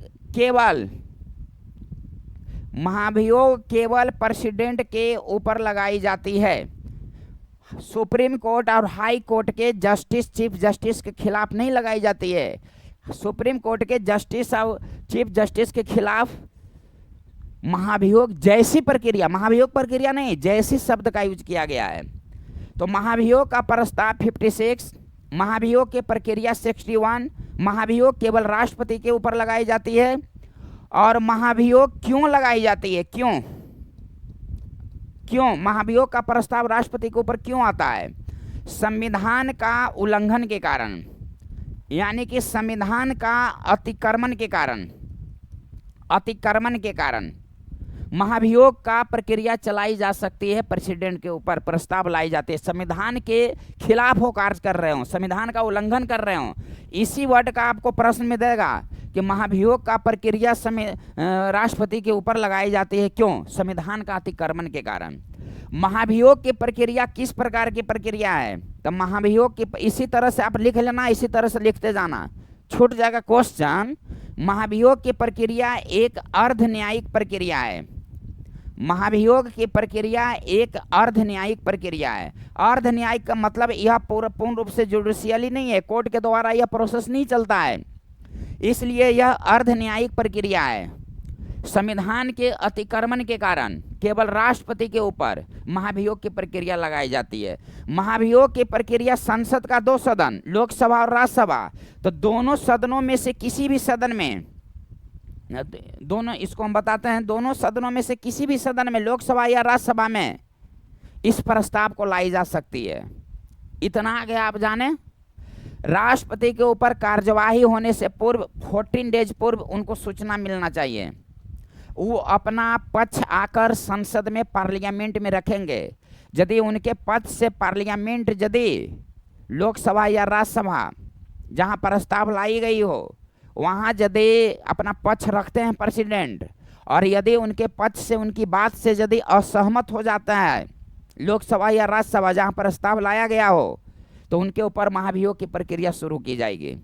केवल प्रेसिडेंट के ऊपर लगाई जाती है। सुप्रीम कोर्ट और हाई कोर्ट के जस्टिस, चीफ जस्टिस के खिलाफ नहीं लगाई जाती है। सुप्रीम कोर्ट के जस्टिस और चीफ जस्टिस के खिलाफ महाभियोग जैसी प्रक्रिया, महाभियोग प्रक्रिया नहीं, जैसी शब्द का यूज किया गया है। तो महाभियोग का प्रस्ताव 56, महाभियोग की प्रक्रिया 61, महाभियोग केवल राष्ट्रपति के ऊपर लगाई जाती है। और महाभियोग क्यों लगाई जाती है, क्यों महाभियोग का प्रस्ताव राष्ट्रपति के ऊपर क्यों आता है? संविधान का उल्लंघन के कारण, यानी कि संविधान का अतिक्रमण के कारण महाभियोग का प्रक्रिया चलाई जा सकती है। प्रेसिडेंट के ऊपर प्रस्ताव लाई जाती है, संविधान के खिलाफ वो कार्य कर रहे हो, संविधान का उल्लंघन कर रहे हो। इसी वर्ड का आपको प्रश्न में देगा कि महाभियोग का प्रक्रिया राष्ट्रपति के ऊपर लगाई जाती है, क्यों? संविधान का अतिक्रमण के कारण। महाभियोग की प्रक्रिया किस प्रकार की प्रक्रिया है? तो महाभियोग की इसी तरह से आप लिख लेना, इसी तरह से लिखते जाना, छूट जाएगा क्वेश्चन। महाभियोग की प्रक्रिया एक अर्ध न्यायिक प्रक्रिया है। महाभियोग की प्रक्रिया एक अर्ध न्यायिक प्रक्रिया है। अर्ध न्यायिक का मतलब यह पूर्ण रूप से जुडिशियली नहीं है, कोर्ट के द्वारा यह प्रोसेस नहीं चलता है, इसलिए यह अर्ध न्यायिक प्रक्रिया है। संविधान के अतिक्रमण के कारण केवल राष्ट्रपति के ऊपर महाभियोग की प्रक्रिया लगाई जाती है। महाभियोग की प्रक्रिया संसद का 2 सदन, लोकसभा और राज्यसभा, तो दोनों सदनों में से किसी भी सदन में, दोनों, इसको हम बताते हैं, दोनों सदनों में से किसी भी सदन में, लोकसभा या राज्यसभा में इस प्रस्ताव को लाई जा सकती है। इतना आगे आप जाने, राष्ट्रपति के ऊपर कार्यवाही होने से पूर्व 14 डेज पूर्व उनको सूचना मिलना चाहिए। वो अपना पक्ष आकर संसद में, पार्लियामेंट में रखेंगे। यदि उनके पक्ष से पार्लियामेंट, यदि लोकसभा या राज्यसभा जहां प्रस्ताव लाई गई हो वहां यदि अपना पक्ष रखते हैं प्रेसिडेंट, और यदि उनके पक्ष से, उनकी बात से यदि असहमत हो जाता है लोकसभा या राज्यसभा जहां प्रस्ताव लाया गया हो, तो उनके ऊपर महाभियोग की प्रक्रिया शुरू की जाएगी।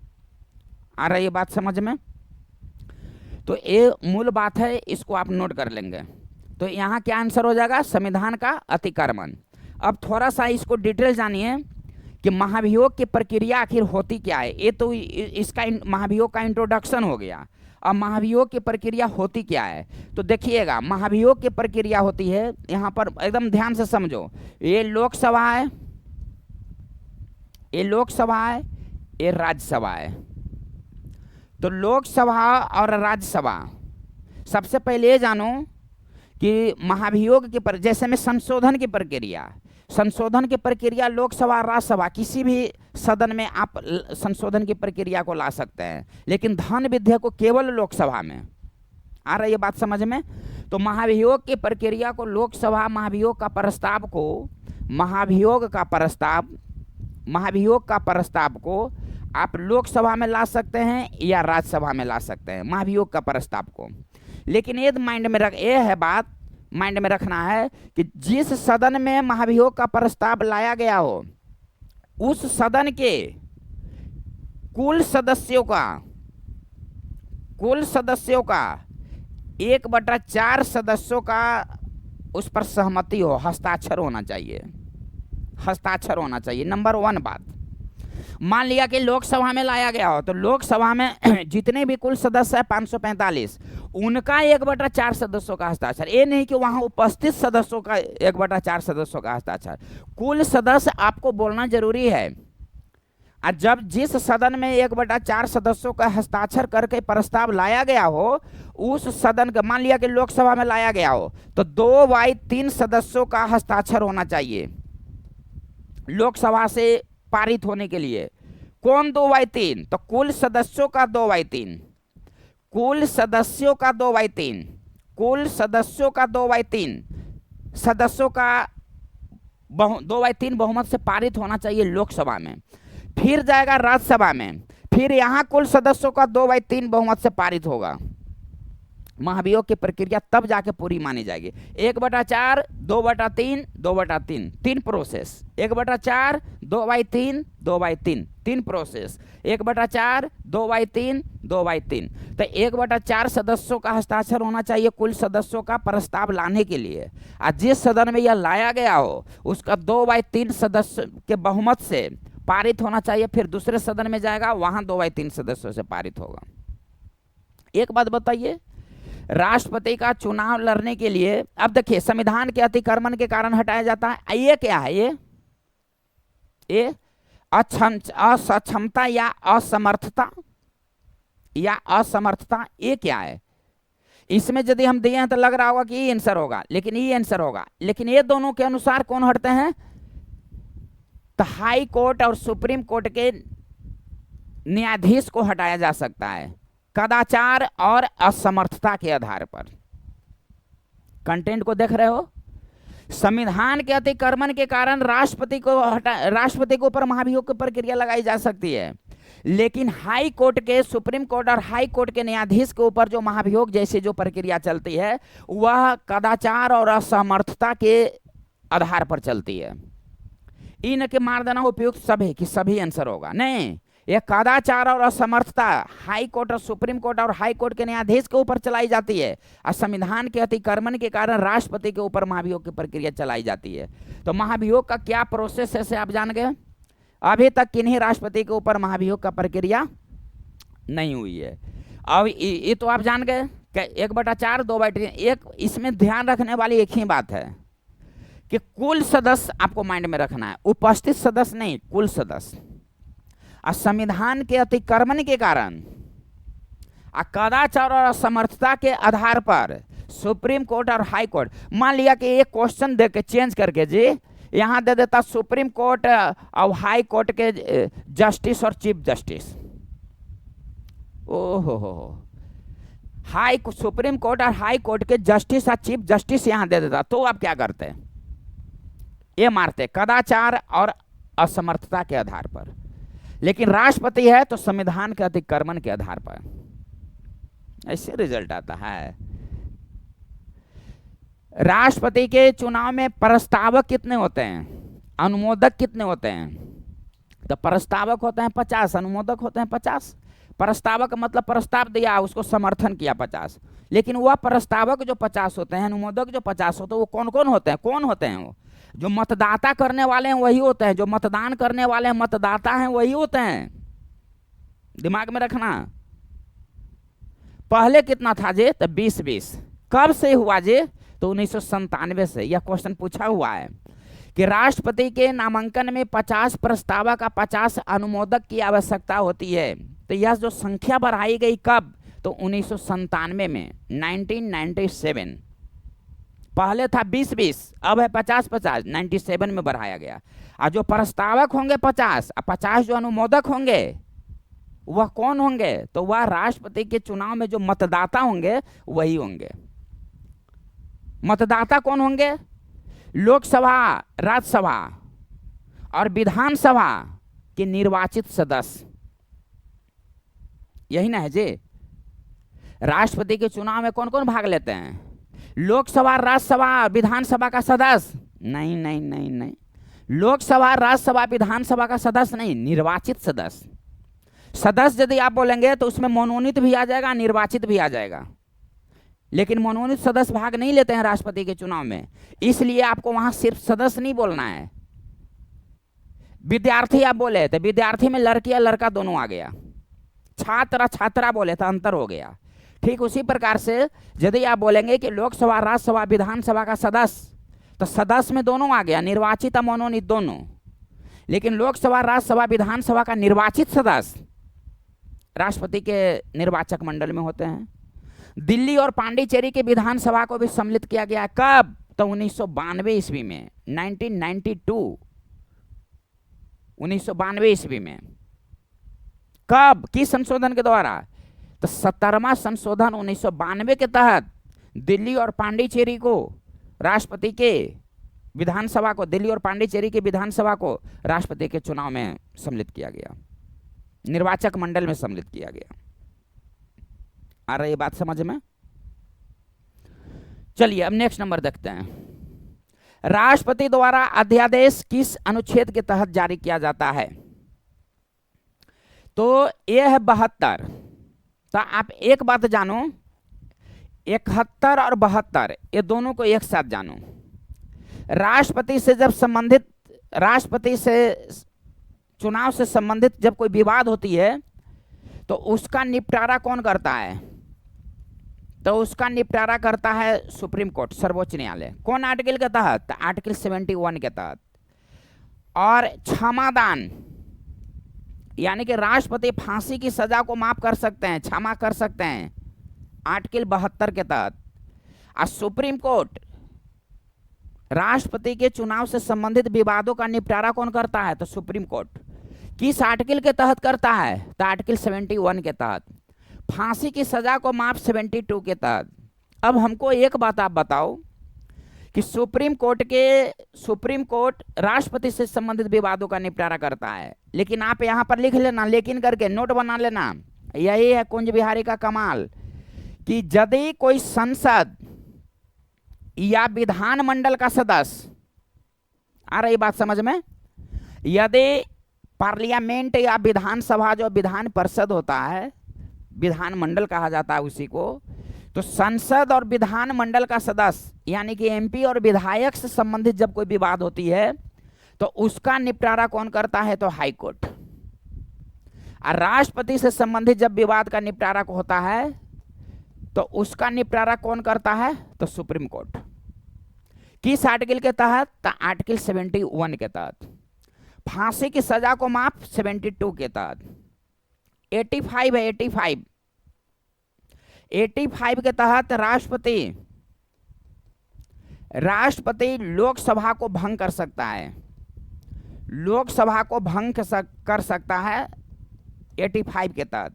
आ रही है बात समझ में? तो ये मूल बात है, इसको आप नोट कर लेंगे। तो यहाँ क्या आंसर हो जाएगा? संविधान का अतिक्रमण। अब थोड़ा सा इसको डिटेल जानिए कि महाभियोग की प्रक्रिया आखिर होती क्या है। ये तो इसका महाभियोग का इंट्रोडक्शन हो गया। अब महाभियोग की प्रक्रिया होती क्या है, तो देखिएगा, महाभियोग की प्रक्रिया होती है, यहाँ पर एकदम ध्यान से समझो, ये लोकसभा है, ये लोकसभा है, ये राज्यसभा है। तो लोकसभा और राज्यसभा, सबसे पहले ये जानो कि महाभियोग की जैसे में संशोधन की प्रक्रिया लोकसभा राज्यसभा किसी भी सदन में आप संशोधन की प्रक्रिया को ला सकते हैं, लेकिन धन विधेयक को केवल लोकसभा में। आ रही है बात समझ में? तो महाभियोग की प्रक्रिया को लोकसभा, महाभियोग का प्रस्ताव को आप लोकसभा में ला सकते हैं या राज्यसभा में ला सकते हैं, महाभियोग का प्रस्ताव को। लेकिन ये बात माइंड में रखना है कि जिस सदन में महाभियोग का प्रस्ताव लाया गया हो, उस सदन के कुल सदस्यों का 1/4 सदस्यों का उस पर सहमति हो, हस्ताक्षर होना चाहिए। नंबर 1 बात। मान लिया कि लोकसभा में लाया गया हो, तो लोकसभा में जितने भी कुल सदस्य है 545, उनका 1/4 सदस्यों का हस्ताक्षर। ये नहीं कि वहां उपस्थित सदस्यों का 1/4 सदस्यों का हस्ताक्षर, कुल सदस्य आपको बोलना जरूरी है। और जब जिस सदन में 1/4 सदस्यों का हस्ताक्षर करके प्रस्ताव लाया गया हो, उस सदन का, मान लिया कि लोकसभा में लाया गया हो, तो 2/3 सदस्यों का हस्ताक्षर होना चाहिए लोकसभा से पारित होने के लिए। कौन 2/3? तो कुल सदस्यों का 2/3, सदस्यों का 2/3 बहुमत से पारित होना चाहिए लोकसभा में। फिर जाएगा राज्यसभा में, फिर यहाँ कुल सदस्यों का 2/3 बहुमत से पारित होगा। महाभियोग की प्रक्रिया तब जाके पूरी मानी जाएगी। 1/4, 2/3, 2/3, 3 प्रोसेस। 1/4, 2/3, 2/3, 3 प्रोसेस। 1/4, 2/3, 2/3। तो 1/4 सदस्यों का हस्ताक्षर होना चाहिए कुल सदस्यों का प्रस्ताव लाने के लिए, और जिस सदन में यह लाया गया हो उसका 2/3 सदस्य के बहुमत से पारित होना चाहिए। फिर दूसरे सदन में जाएगा, वहां 2/3 सदस्यों से पारित होगा। एक बात बताइए, राष्ट्रपति का चुनाव लड़ने के लिए, अब देखिए, संविधान के अतिक्रमण के कारण हटाया जाता है। ये क्या है? ये असक्षमता या असमर्थता, ये क्या है? इसमें यदि हम दिए हैं तो लग रहा होगा कि ये आंसर होगा, लेकिन ये आंसर होगा। लेकिन ये दोनों के अनुसार कौन हटते हैं? तो हाई कोर्ट और सुप्रीम कोर्ट के न्यायाधीश को हटाया जा सकता है कदाचार और असमर्थता के आधार पर। कंटेंट को देख रहे हो? संविधान के अतिक्रमण के कारण राष्ट्रपति के ऊपर महाभियोग की प्रक्रिया लगाई जा सकती है, लेकिन हाई कोर्ट के, सुप्रीम कोर्ट और हाई कोर्ट के न्यायाधीश के ऊपर जो महाभियोग जैसे जो प्रक्रिया चलती है वह कदाचार और असमर्थता के आधार पर चलती है। इनके मार देना उपयुक्त सभी की सभी आंसर होगा नहीं। यह कदाचार और असमर्थता हाई कोर्ट और सुप्रीम कोर्ट और हाई कोर्ट के न्यायाधीश के ऊपर चलाई जाती है, और संविधान के अतिक्रमण के कारण राष्ट्रपति के ऊपर महाभियोग की प्रक्रिया चलाई जाती है। तो महाभियोग का क्या प्रोसेस है से आप जान गए। अभी तक किन्हीं राष्ट्रपति के ऊपर महाभियोग का प्रक्रिया नहीं हुई है। अब ये तो आप जान गए 1/4, 2/3। एक इसमें ध्यान रखने वाली एक ही बात है कि कुल सदस्य आपको माइंड में रखना है, उपस्थित सदस्य नहीं, कुल सदस्य। और संविधान के अतिक्रमण के कारण कदाचार और असमर्थता के आधार पर सुप्रीम कोर्ट और हाई कोर्ट, मान लिया कि एक क्वेश्चन दे के चेंज करके जी यहां दे देता सुप्रीम कोर्ट और हाई कोर्ट के जस्टिस और चीफ जस्टिस। ओहो, सुप्रीम कोर्ट और हाई कोर्ट के जस्टिस और चीफ जस्टिस यहां दे देता, तो आप क्या करते? ये मारते कदाचार और असमर्थता के आधार पर। लेकिन राष्ट्रपति है तो संविधान के अतिक्रमण के आधार पर, ऐसे रिजल्ट आता है। राष्ट्रपति के चुनाव में प्रस्तावक कितने होते हैं, अनुमोदक कितने होते हैं? तो प्रस्तावक होते हैं 50, अनुमोदक होते हैं 50। प्रस्तावक मतलब प्रस्ताव दिया, उसको समर्थन किया 50। लेकिन वह प्रस्तावक जो 50 होते हैं, अनुमोदक जो 50 होते हैं, वो कौन कौन होते हैं? कौन होते हैं? वो जो मतदाता करने वाले हैं वही होते हैं, जो मतदान करने वाले हैं, मतदाता हैं वही होते हैं। दिमाग में रखना। पहले कितना था जे? तो 20-20। कब से हुआ जे? तो 1997 से। यह क्वेश्चन पूछा हुआ है कि राष्ट्रपति के नामांकन में 50 प्रस्तावक का 50 अनुमोदक की आवश्यकता होती है। तो यह जो संख्या बढ़ाई गई कब? तो 1997 में, 1997। पहले था 20-20, अब है 50-50, 97 में बढ़ाया गया। और जो प्रस्तावक होंगे 50, और 50 जो अनुमोदक होंगे वह कौन होंगे? तो वह राष्ट्रपति के चुनाव में जो मतदाता होंगे वही होंगे। मतदाता कौन होंगे? लोकसभा, राज्यसभा और विधानसभा के निर्वाचित सदस्य, यही ना है जी। राष्ट्रपति के चुनाव में कौन कौन भाग लेते हैं? लोकसभा, राज्यसभा, विधानसभा का सदस्य नहीं, नहीं नहीं नहीं। लोकसभा, राज्यसभा, विधानसभा का सदस्य नहीं, निर्वाचित सदस्य। सदस्य यदि आप बोलेंगे तो उसमें मनोनीत भी आ जाएगा, निर्वाचित भी आ जाएगा। लेकिन मनोनीत सदस्य भाग नहीं लेते हैं राष्ट्रपति के चुनाव में, इसलिए आपको वहां सिर्फ सदस्य नहीं बोलना है। विद्यार्थी आप बोले तो विद्यार्थी में लड़की या लड़का दोनों आ गया। छात्र, छात्रा बोले तो अंतर हो गया। ठीक उसी प्रकार से यदि आप बोलेंगे कि लोकसभा, राज्यसभा, विधानसभा का सदस्य, तो सदस्य में दोनों आ गया, निर्वाचित और मनोनीत दोनों। लेकिन लोकसभा, राज्यसभा, विधानसभा का निर्वाचित सदस्य राष्ट्रपति के निर्वाचक मंडल में होते हैं। दिल्ली और पांडिचेरी के विधानसभा को भी सम्मिलित किया गया। कब? तो 1992 ईस्वी में, 1992, 1992 ईस्वी में। कब? किस संशोधन के द्वारा? तो 17वां संशोधन 1992 के तहत दिल्ली और पांडिचेरी को राष्ट्रपति के विधानसभा को, दिल्ली और पांडिचेरी के विधानसभा को राष्ट्रपति के चुनाव में सम्मिलित किया गया, निर्वाचक मंडल में सम्मिलित किया गया। आ रही बात समझ में? चलिए अब नेक्स्ट नंबर देखते हैं। राष्ट्रपति द्वारा अध्यादेश किस अनुच्छेद के तहत जारी किया जाता है? तो यह है 72। तो आप एक बात जानो, 71 और 72 ये दोनों को एक साथ जानो। राष्ट्रपति से जब संबंधित, राष्ट्रपति से चुनाव से संबंधित जब कोई विवाद होती है तो उसका निपटारा कौन करता है? तो उसका निपटारा करता है सुप्रीम कोर्ट, सर्वोच्च न्यायालय। कौन आर्टिकल के तहत? आर्टिकल 71 के तहत। और क्षमादान, यानी कि राष्ट्रपति फांसी की सजा को माफ कर सकते हैं, क्षमा कर सकते हैं, आर्टिकल 72 के तहत। और सुप्रीम कोर्ट राष्ट्रपति के चुनाव से संबंधित विवादों का निपटारा कौन करता है? तो सुप्रीम कोर्ट। किस आर्टिकल के तहत करता है? तो आर्टिकल 71 के तहत। फांसी की सजा को माफ 72 के तहत। अब हमको एक बात आप बताओ कि सुप्रीम कोर्ट राष्ट्रपति से संबंधित विवादों का निपटारा करता है, लेकिन आप यहां पर लिख लेना, लेकिन करके नोट बना लेना। यही है कुंज बिहारी का कमाल कि यदि कोई संसद या विधानमंडल का सदस्य, आ रही बात समझ में, यदि पार्लियामेंट या विधानसभा जो विधान परिषद होता है, विधानमंडल कहा जाता है उसी को, तो संसद और विधानमंडल का सदस्य यानी कि एमपी और विधायक से संबंधित जब कोई विवाद होती है तो उसका निपटारा कौन करता है? तो हाई कोर्ट। और राष्ट्रपति से संबंधित जब विवाद का निपटारा होता है तो उसका निपटारा कौन करता है? तो सुप्रीम कोर्ट। किस आर्टिकल के तहत? तो आर्टिकल 71 के तहत। फांसी की सजा को माफ 72 के तहत। 85 है, 85 के तहत राष्ट्रपति लोकसभा को भंग कर सकता है, लोकसभा को भंग कर सकता है 85 के तहत।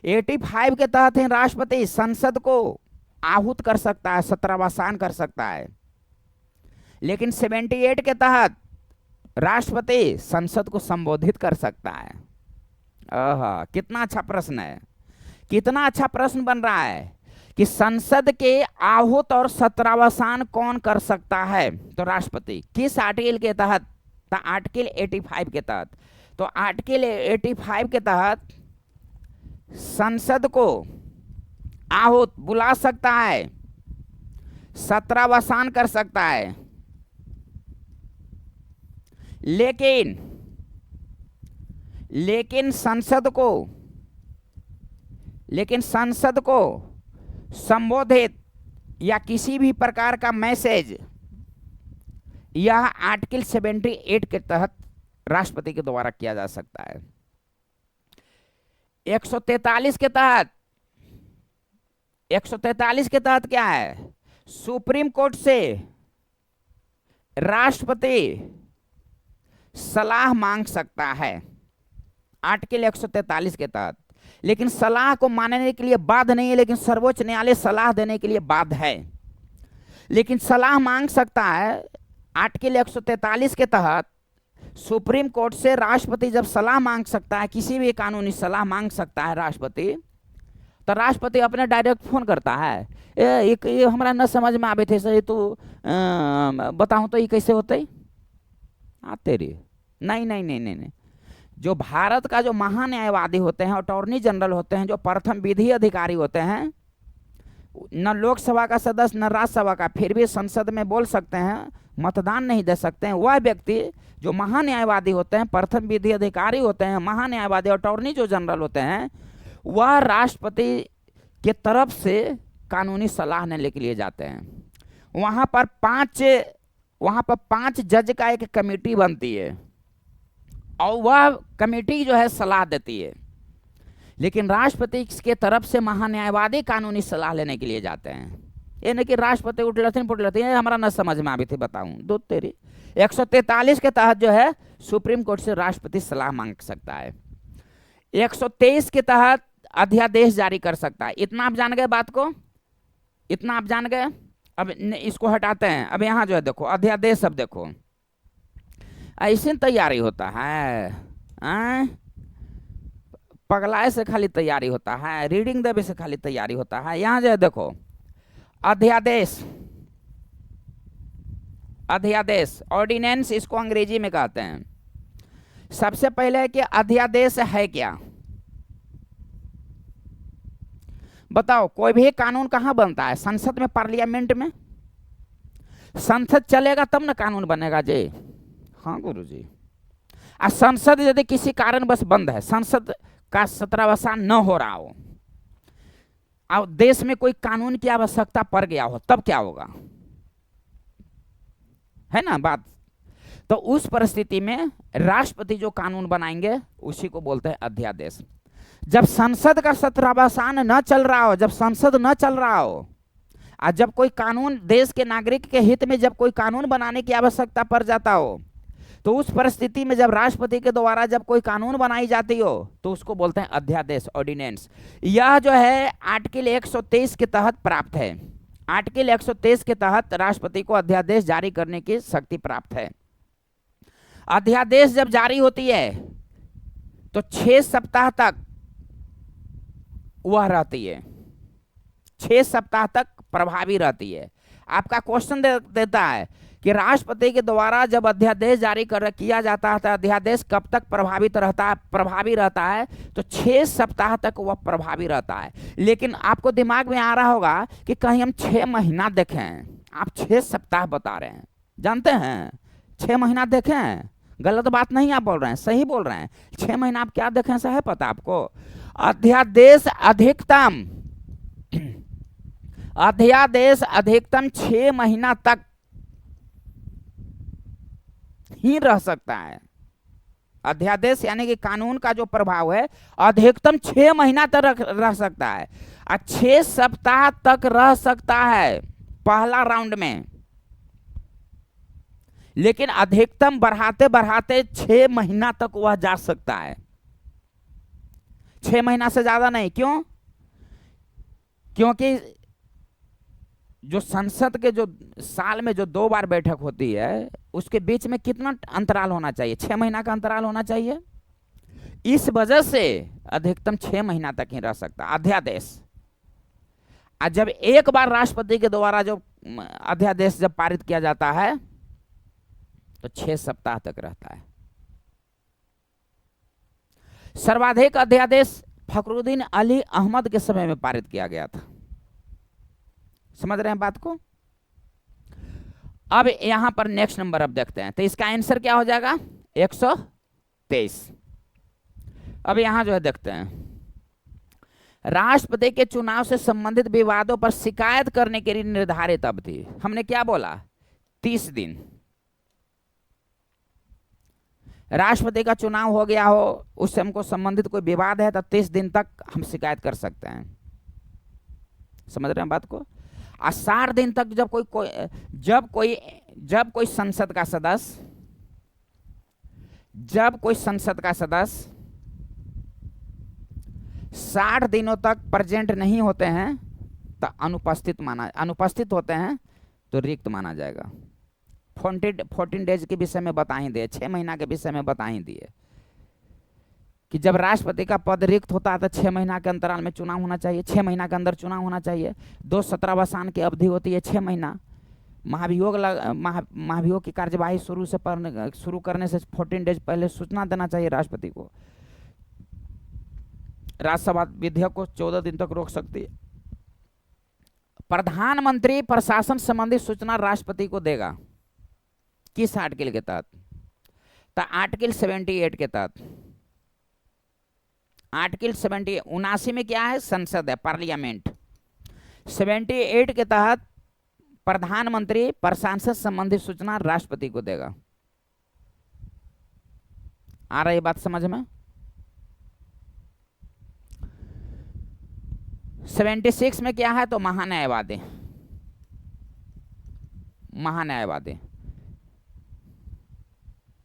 85 के तहत ही राष्ट्रपति संसद को आहूत कर सकता है, सत्रावसान कर सकता है। लेकिन 78 के तहत राष्ट्रपति संसद को संबोधित कर सकता है। कितना अच्छा प्रश्न है, कितना अच्छा प्रश्न बन रहा है कि संसद के आहूत और सत्रावसान कौन कर सकता है? तो राष्ट्रपति। किस आर्टिकल के तहत? तो आर्टिकल 85 के तहत। तो आर्टिकल 85 के तहत संसद को आहूत बुला सकता है, सत्रावसान कर सकता है, लेकिन संसद को संबोधित या किसी भी प्रकार का मैसेज यह आर्टिकल 78 के तहत राष्ट्रपति के द्वारा किया जा सकता है। 143 के तहत, 143 के तहत क्या है? सुप्रीम कोर्ट से राष्ट्रपति सलाह मांग सकता है, आर्टिकल 143 के तहत। लेकिन सलाह को मानने के लिए बाध्य नहीं है, लेकिन सर्वोच्च न्यायालय सलाह देने के लिए बाध्य है, लेकिन सलाह मांग सकता है। आर्टिकल 143 के तहत सुप्रीम कोर्ट से राष्ट्रपति जब सलाह मांग सकता है, किसी भी कानूनी सलाह मांग सकता है राष्ट्रपति, तो राष्ट्रपति अपने डायरेक्ट फोन करता है, ये हमारा न समझ में आवे थे सर, तो बताऊं तो ये कैसे होते? तेरी नहीं नहीं नहीं नहीं नहीं। जो भारत का जो महान्यायवादी होते हैं, अटॉर्नी जनरल होते हैं, जो प्रथम विधि अधिकारी होते हैं, न लोकसभा का सदस्य न राज्यसभा का, फिर भी संसद में बोल सकते हैं, मतदान नहीं दे सकते हैं, वह व्यक्ति जो महान्यायवादी होते हैं, प्रथम विधि अधिकारी होते हैं, महान्यायवादी अटॉर्नी जो जनरल होते हैं, वह राष्ट्रपति के तरफ से कानूनी सलाह लेने के लिए जाते हैं। वहाँ पर पांच जज का एक कमेटी बनती है और वह कमेटी जो है सलाह देती है, लेकिन राष्ट्रपति के तरफ से महान्यायवादी कानूनी सलाह लेने के लिए जाते हैं। ये नहीं कि राष्ट्रपति उठलथिन पुटलथिन, हमारा न समझ में आवी थी, बताऊं दो तेरी। 143 के तहत जो है सुप्रीम कोर्ट से राष्ट्रपति सलाह मांग सकता है। 123 के तहत अध्यादेश जारी कर सकता है। इतना आप जान गए बात को, इतना आप जान गए। अब इसको हटाते हैं। अब यहाँ जो है देखो अध्यादेश, सब देखो ऐसे तैयारी होता है, पगलाए से खाली तैयारी होता है, रीडिंग देवे से खाली तैयारी होता है। यहाँ जो है देखो अध्यादेश, अध्यादेश ऑर्डिनेंस इसको अंग्रेजी में कहते हैं। सबसे पहले है कि अध्यादेश है क्या। बताओ, कोई भी कानून कहां बनता है? संसद में, पार्लियामेंट में। संसद चलेगा तब ना कानून बनेगा जी। हाँ गुरुजी। और संसद यदि किसी कारण बस बंद है, संसद का सत्रावसान न हो रहा हो और देश में कोई कानून की आवश्यकता पड़ गया हो, तब क्या होगा? है ना बात। तो उस परिस्थिति में राष्ट्रपति जो कानून बनाएंगे उसी को बोलते हैं अध्यादेश। जब संसद का सत्रावसान न चल रहा हो, जब संसद न चल रहा हो और जब कोई कानून देश के नागरिक के हित में जब कोई कानून बनाने की आवश्यकता पड़ जाता हो, तो उस परिस्थिति में जब राष्ट्रपति के द्वारा जब कोई कानून बनाई जाती हो तो उसको बोलते हैं अध्यादेश, ऑर्डिनेंस। यह जो है आर्टिकल 123 के तहत प्राप्त है। आर्टिकल 123 के तहत राष्ट्रपति को अध्यादेश जारी करने की शक्ति प्राप्त है। अध्यादेश जब जारी होती है तो 6 सप्ताह तक वह रहती है, 6 सप्ताह तक प्रभावी रहती है। आपका क्वेश्चन देता है कि राष्ट्रपति के द्वारा जब अध्यादेश जारी किया जाता है तो अध्यादेश कब तक प्रभावी रहता है? तो 6 सप्ताह तक वह प्रभावी रहता है। लेकिन आपको दिमाग में आ रहा होगा कि कहीं हम 6 महीना देखें, आप 6 सप्ताह बता रहे हैं। जानते हैं 6 महीना देखें, गलत बात नहीं आप बोल रहे हैं, सही बोल रहे हैं। 6 महीना आप क्या देखें से है पता आपको? अध्यादेश अधिकतम 6 महीना तक ही रह सकता है। अध्यादेश यानी कि कानून का जो प्रभाव है अधिकतम 6 महीना तक रह सकता है और 6 सप्ताह तक रह सकता है पहला राउंड में। लेकिन अधिकतम बढ़ाते बढ़ाते 6 महीना तक वह जा सकता है, 6 महीना से ज्यादा नहीं। क्यों? क्योंकि जो संसद के जो साल में जो 2 बार बैठक होती है उसके बीच में कितना अंतराल होना चाहिए? 6 महीना का अंतराल होना चाहिए। इस वजह से अधिकतम 6 महीना तक ही रह सकता अध्यादेश। और जब एक बार राष्ट्रपति के द्वारा जो अध्यादेश जब पारित किया जाता है तो 6 सप्ताह तक रहता है। सर्वाधिक अध्यादेश फखरुद्दीन अली अहमद के समय में पारित किया गया था। समझ रहे हैं बात को? अब यहां पर नेक्स्ट नंबर अब देखते हैं, तो इसका आंसर क्या हो जाएगा? 123। अब यहां जो है देखते हैं, राष्ट्रपति के चुनाव से संबंधित विवादों पर शिकायत करने के लिए निर्धारित अवधि, हमने क्या बोला? 30 दिन। राष्ट्रपति का चुनाव हो गया हो, उससे हमको संबंधित कोई विवाद है तो 30 दिन तक हम शिकायत कर सकते हैं। समझ रहे हैं बात को? और 60 दिन तक जब कोई संसद का सदस्य 60 दिनों तक प्रेजेंट नहीं होते हैं तो अनुपस्थित होते हैं तो रिक्त माना जाएगा। 14 डेज के विषय में बता ही दिए, 6 महीना के विषय में बता ही दिए कि जब राष्ट्रपति का पद रिक्त होता है तो 6 महीना के अंतराल में चुनाव होना चाहिए, 6 महीना के अंदर चुनाव होना चाहिए। 2 सत्रावसान की अवधि होती है 6 महीना। महाभियोग की कार्यवाही शुरू करने से 14 डेज पहले सूचना देना चाहिए राष्ट्रपति को। राज्यसभा विधेयक को 14 दिन तक रोक सकती है। प्रधानमंत्री प्रशासन संबंधी सूचना राष्ट्रपति को देगा। किस आर्टिकल के तहत? तो आर्टिकल 78 के तहत। आर्टिकल 79 में क्या है? संसद है, पार्लियामेंट। 78 के तहत प्रधानमंत्री प्रशासन संबंधी सूचना राष्ट्रपति को देगा। आ रही बात समझ में? 76 में क्या है? तो महान्यायवादी।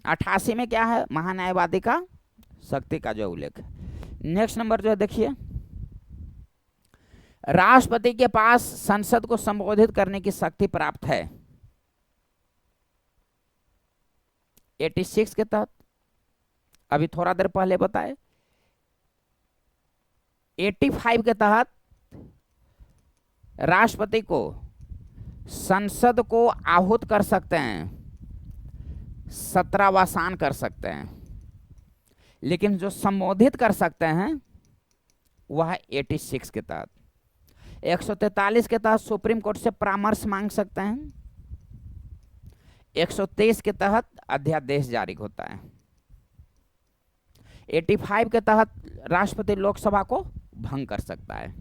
88 में क्या है? महान्यायवादी का शक्ति का जो उल्लेख है। नेक्स्ट नंबर जो है देखिए, राष्ट्रपति के पास संसद को संबोधित करने की शक्ति प्राप्त है 86 के तहत। अभी थोड़ा देर पहले बताए 85 के तहत राष्ट्रपति को संसद को आहूत कर सकते हैं, सत्रावसान कर सकते हैं, लेकिन जो संबोधित कर सकते हैं वह 86 के तहत, 143 के तहत सुप्रीम कोर्ट से परामर्श मांग सकते हैं, 123 के तहत अध्यादेश जारी होता है, 85 के तहत राष्ट्रपति लोकसभा को भंग कर सकता है।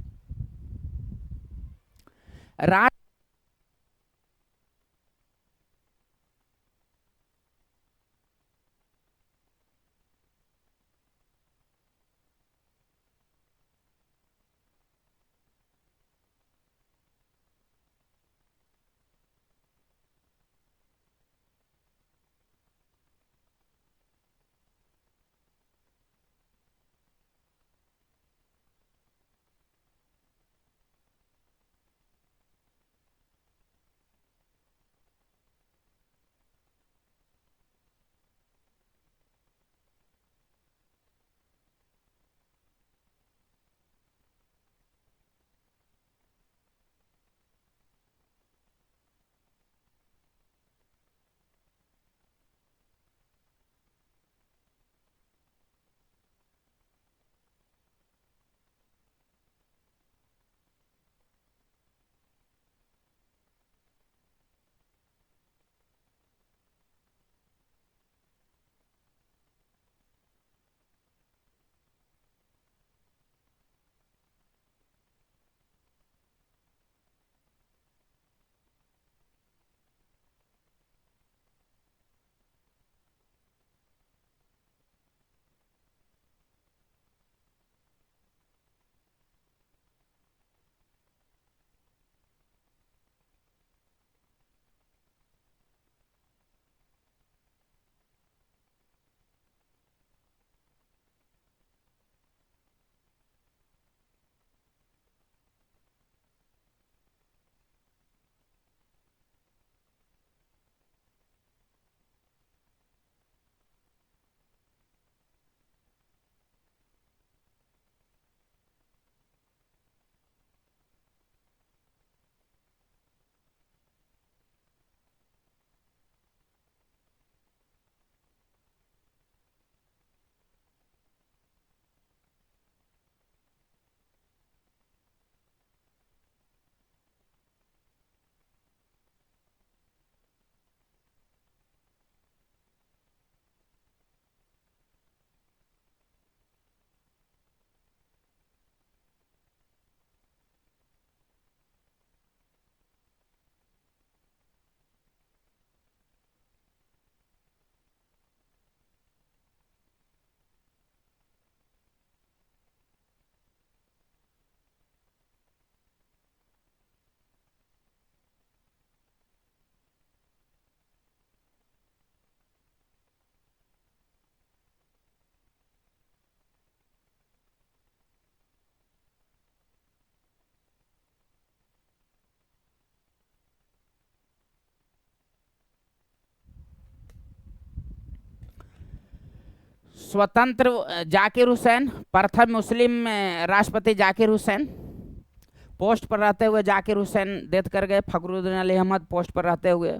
स्वतंत्र जाकिर हुसैन, प्रथम मुस्लिम राष्ट्रपति जाकिर हुसैन, पोस्ट पर रहते हुए जाकिर हुसैन डेथ कर गए, फखरुद्दीन अली अहमद पोस्ट पर रहते हुए।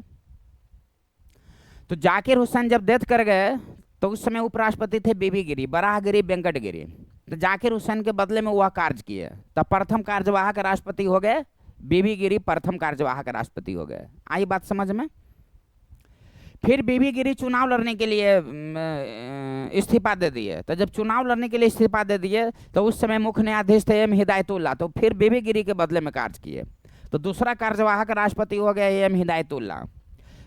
तो जाकिर हुसैन जब डेथ कर गए तो उस समय उपराष्ट्रपति थे बीबी गिरी, बराहगिरी, वेंकटगिरी। तो जाकिर हुसैन के बदले में वह कार्य किए, तब प्रथम कार्यवाहक राष्ट्रपति हो गए बीबी गिरी, प्रथम कार्यवाहक राष्ट्रपति हो गए। आई बात समझ में? फिर बीबी गिरी चुनाव लड़ने के लिए इस्तीफा दे दिए। तो जब चुनाव लड़ने के लिए इस्तीफा दे दिए तो उस समय मुख्य न्यायाधीश थे एम हिदायतुल्ला, तो फिर बीबी गिरी के बदले में कार्य किए। तो दूसरा कार्यवाहक राष्ट्रपति हो गया एम हिदायतुल्ला।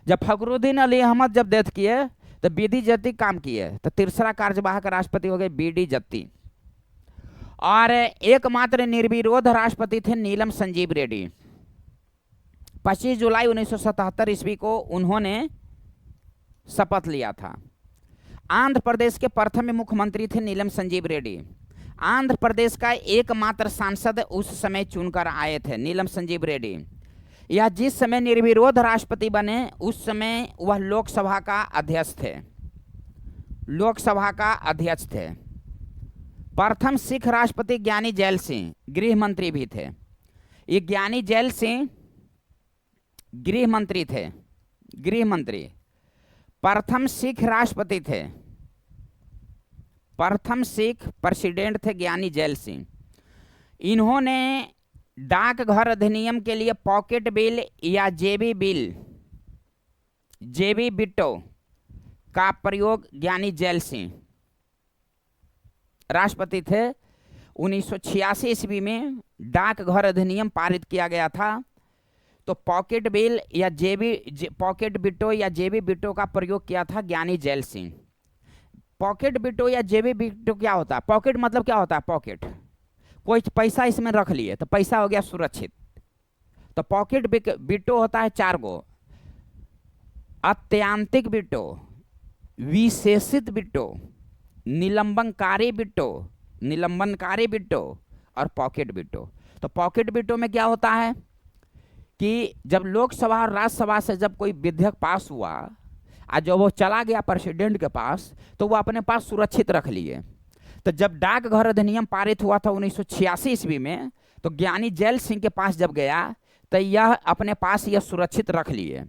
जब फखरुद्दीन अली अहमद जब डेथ किए तो बीडी जत्ती काम किए, तो तीसरा कार्यवाहक राष्ट्रपति हो गए बीडी जत्ती। और एकमात्र निर्विरोध राष्ट्रपति थे नीलम संजीव रेड्डी। 25 जुलाई 1977 ईस्वी को उन्होंने शपथ लिया था। आंध्र प्रदेश के प्रथम मुख्यमंत्री थे नीलम संजीव रेड्डी। आंध्र प्रदेश का एकमात्र सांसद उस समय चुनकर आए थे नीलम संजीव रेड्डी। यह जिस समय निर्विरोध राष्ट्रपति बने उस समय वह लोकसभा का अध्यक्ष थे, लोकसभा का अध्यक्ष थे। प्रथम सिख राष्ट्रपति ज्ञानी जैल सिंह गृह मंत्री भी थे। ये ज्ञानी जैल सिंह गृह मंत्री थे, गृह मंत्री। प्रथम सिख राष्ट्रपति थे, प्रथम सिख प्रेसिडेंट थे ज्ञानी जैल सिंह। इन्होंने डाकघर अधिनियम के लिए पॉकेट बिल या जेबी बिल, जेबी बिट्टो का प्रयोग ज्ञानी जैल सिंह राष्ट्रपति थे। 1986 ईस्वी में डाकघर अधिनियम पारित किया गया था। तो पॉकेट बिल या पॉकेट बिट्टो या जेबी बिट्टो का प्रयोग किया था ज्ञानी जैल सिंह। पॉकेट बिट्टो या जेबी बिट्टो क्या होता है? पॉकेट मतलब क्या होता है? पॉकेट, कोई पैसा इसमें रख लिए तो पैसा हो गया सुरक्षित। तो पॉकेट बिट्टो होता है 4 गो: अत्यांतिक बिट्टो, विशेषित बिट्टो, निलंबनकारी बिट्टो, निलंबनकारी बिट्टो और पॉकेट बिट्टो। तो पॉकेट बिट्टो में क्या होता है कि जब लोकसभा और राज्यसभा से जब कोई विधेयक पास हुआ और जब वो चला गया प्रेसिडेंट के पास, तो वो अपने पास सुरक्षित रख लिए। तो जब डाकघर अधिनियम पारित हुआ था 1986 ईस्वी में, तो ज्ञानी जैल सिंह के पास जब गया तो यह अपने पास यह सुरक्षित रख लिए,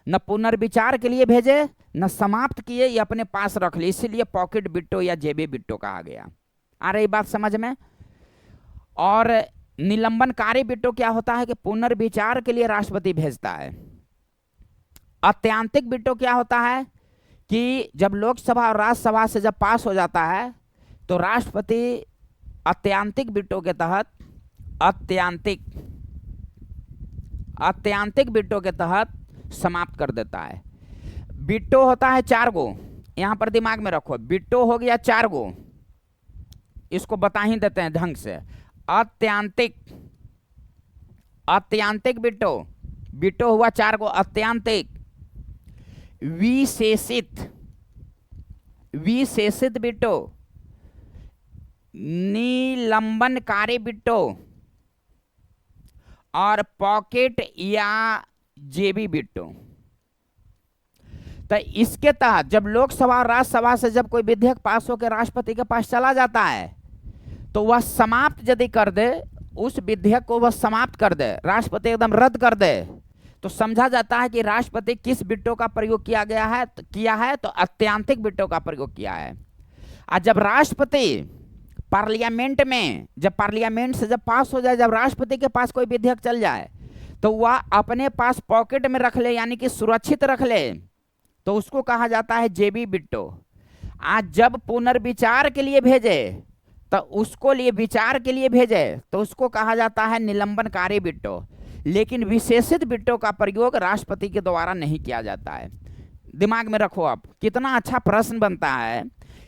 न पुनर्विचार के लिए भेजे न समाप्त किए, ये अपने पास रख लिए। इसीलिए पॉकेट बिट्टो या जेबी बिट्टो कहा गया। आ रही बात समझ में? और निलंबनकारी बिट्टो क्या होता है कि पुनर्विचार के लिए राष्ट्रपति भेजता है। अत्यांतिक बिट्टो क्या होता है कि जब लोकसभा और राज्यसभा से जब पास हो जाता है तो राष्ट्रपति अत्यांतिक बिट्टो के तहत, अत्यांतिक बिट्टो के तहत समाप्त कर देता है। बिट्टो होता है 4 गो, यहां पर दिमाग में रखो, बिट्टो हो गया 4 गो, इसको बता ही देते हैं ढंग से। अत्यांतिक, अत्यांतिक बिट्टो, बिट्टो हुआ 4 गो अत्यांतिक। विशेषित, विशेषित बिट्टो, निलंबनकारी बिट्टो और पॉकेट या जेबी बिट्टो। तो इसके तहत जब लोकसभा और राज्यसभा से जब कोई विधेयक पास होकर राष्ट्रपति के पास चला जाता है तो वह समाप्त यदि कर दे, उस विधेयक को वह समाप्त कर दे, राष्ट्रपति एकदम रद्द कर दे, तो समझा जाता है कि राष्ट्रपति किस बिट्टो का प्रयोग किया गया है, तो अत्यांतिक बिट्टो का प्रयोग किया है। और जब राष्ट्रपति पार्लियामेंट में, जब पार्लियामेंट से जब पास हो जाए, जब राष्ट्रपति के पास कोई विधेयक चल जाए तो वह अपने पास पॉकेट में रख ले, यानी कि सुरक्षित रख ले, तो उसको कहा जाता है जेबी बिट्टो। आज जब पुनर्विचार के लिए भेजे तो उसको लिए विचार के लिए भेजे तो उसको कहा जाता है निलंबनकारी बिट्टो। लेकिन विशेषित बिट्टो का प्रयोग राष्ट्रपति के द्वारा नहीं किया जाता है। दिमाग में रखो आप, कितना अच्छा प्रश्न बनता है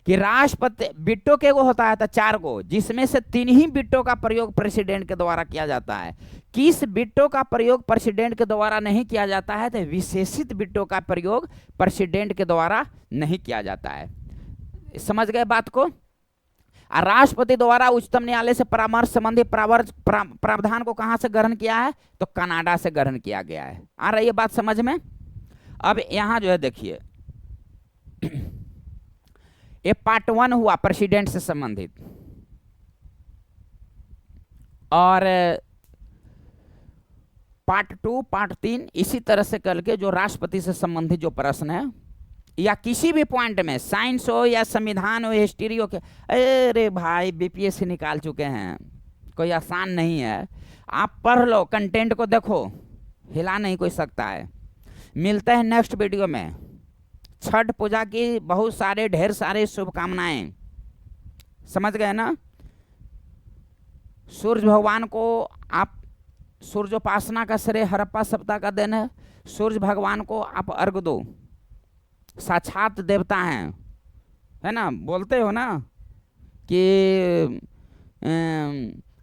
कि राष्ट्रपति बिट्टो के वो होता है तो 4 गो, जिसमें से 3 ही बिट्टो का प्रयोग प्रेसिडेंट के द्वारा किया जाता है। किस बिट्टो का प्रयोग प्रेसिडेंट के द्वारा नहीं किया जाता है? तो विशेषित बिट्टो का प्रयोग प्रेसिडेंट के द्वारा नहीं किया जाता है। समझ गए बात को? और राष्ट्रपति द्वारा उच्चतम न्यायालय से परामर्श संबंधी प्रावधान को कहां से ग्रहण किया है? तो कनाडा से ग्रहण किया गया है। आ रही है बात समझ में? अब यहां जो है देखिए, ये पार्ट 1 हुआ प्रेसिडेंट से संबंधित, और पार्ट 2, पार्ट 3 इसी तरह से करके जो राष्ट्रपति से संबंधित जो प्रश्न है या किसी भी पॉइंट में, साइंस हो या संविधान हो, हिस्ट्री हो, अरे भाई बीपीएससी निकाल चुके हैं, कोई आसान नहीं है। आप पढ़ लो, कंटेंट को देखो, हिला नहीं कोई सकता है। मिलते हैं नेक्स्ट वीडियो में। छठ पूजा की बहुत सारे ढेर सारे शुभकामनाएं। समझ गए ना? सूर्य भगवान को आप सूर्योपासना का श्रेय हड़प्पा सभ्यता का देन है। सूर्य भगवान को आप अर्घ दो, साक्षात देवता हैं, है ना? बोलते हो ना कि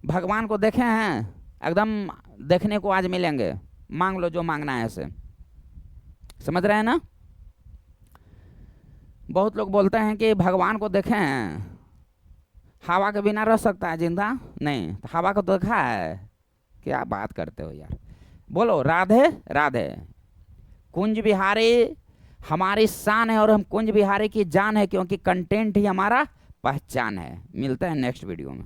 भगवान को देखे हैं, एकदम देखने को आज मिलेंगे, मांग लो जो मांगना है ऐसे। समझ रहे हैं ना? बहुत लोग बोलते हैं कि भगवान को देखे हैं, हवा के बिना रह सकता है जिंदा? नहीं, तो हवा को देखा है? क्या बात करते हो यार। बोलो राधे राधे। कुंज बिहारी हमारी शान है और हम कुंज बिहारी की जान है, क्योंकि कंटेंट ही हमारा पहचान है। मिलते हैं नेक्स्ट वीडियो में।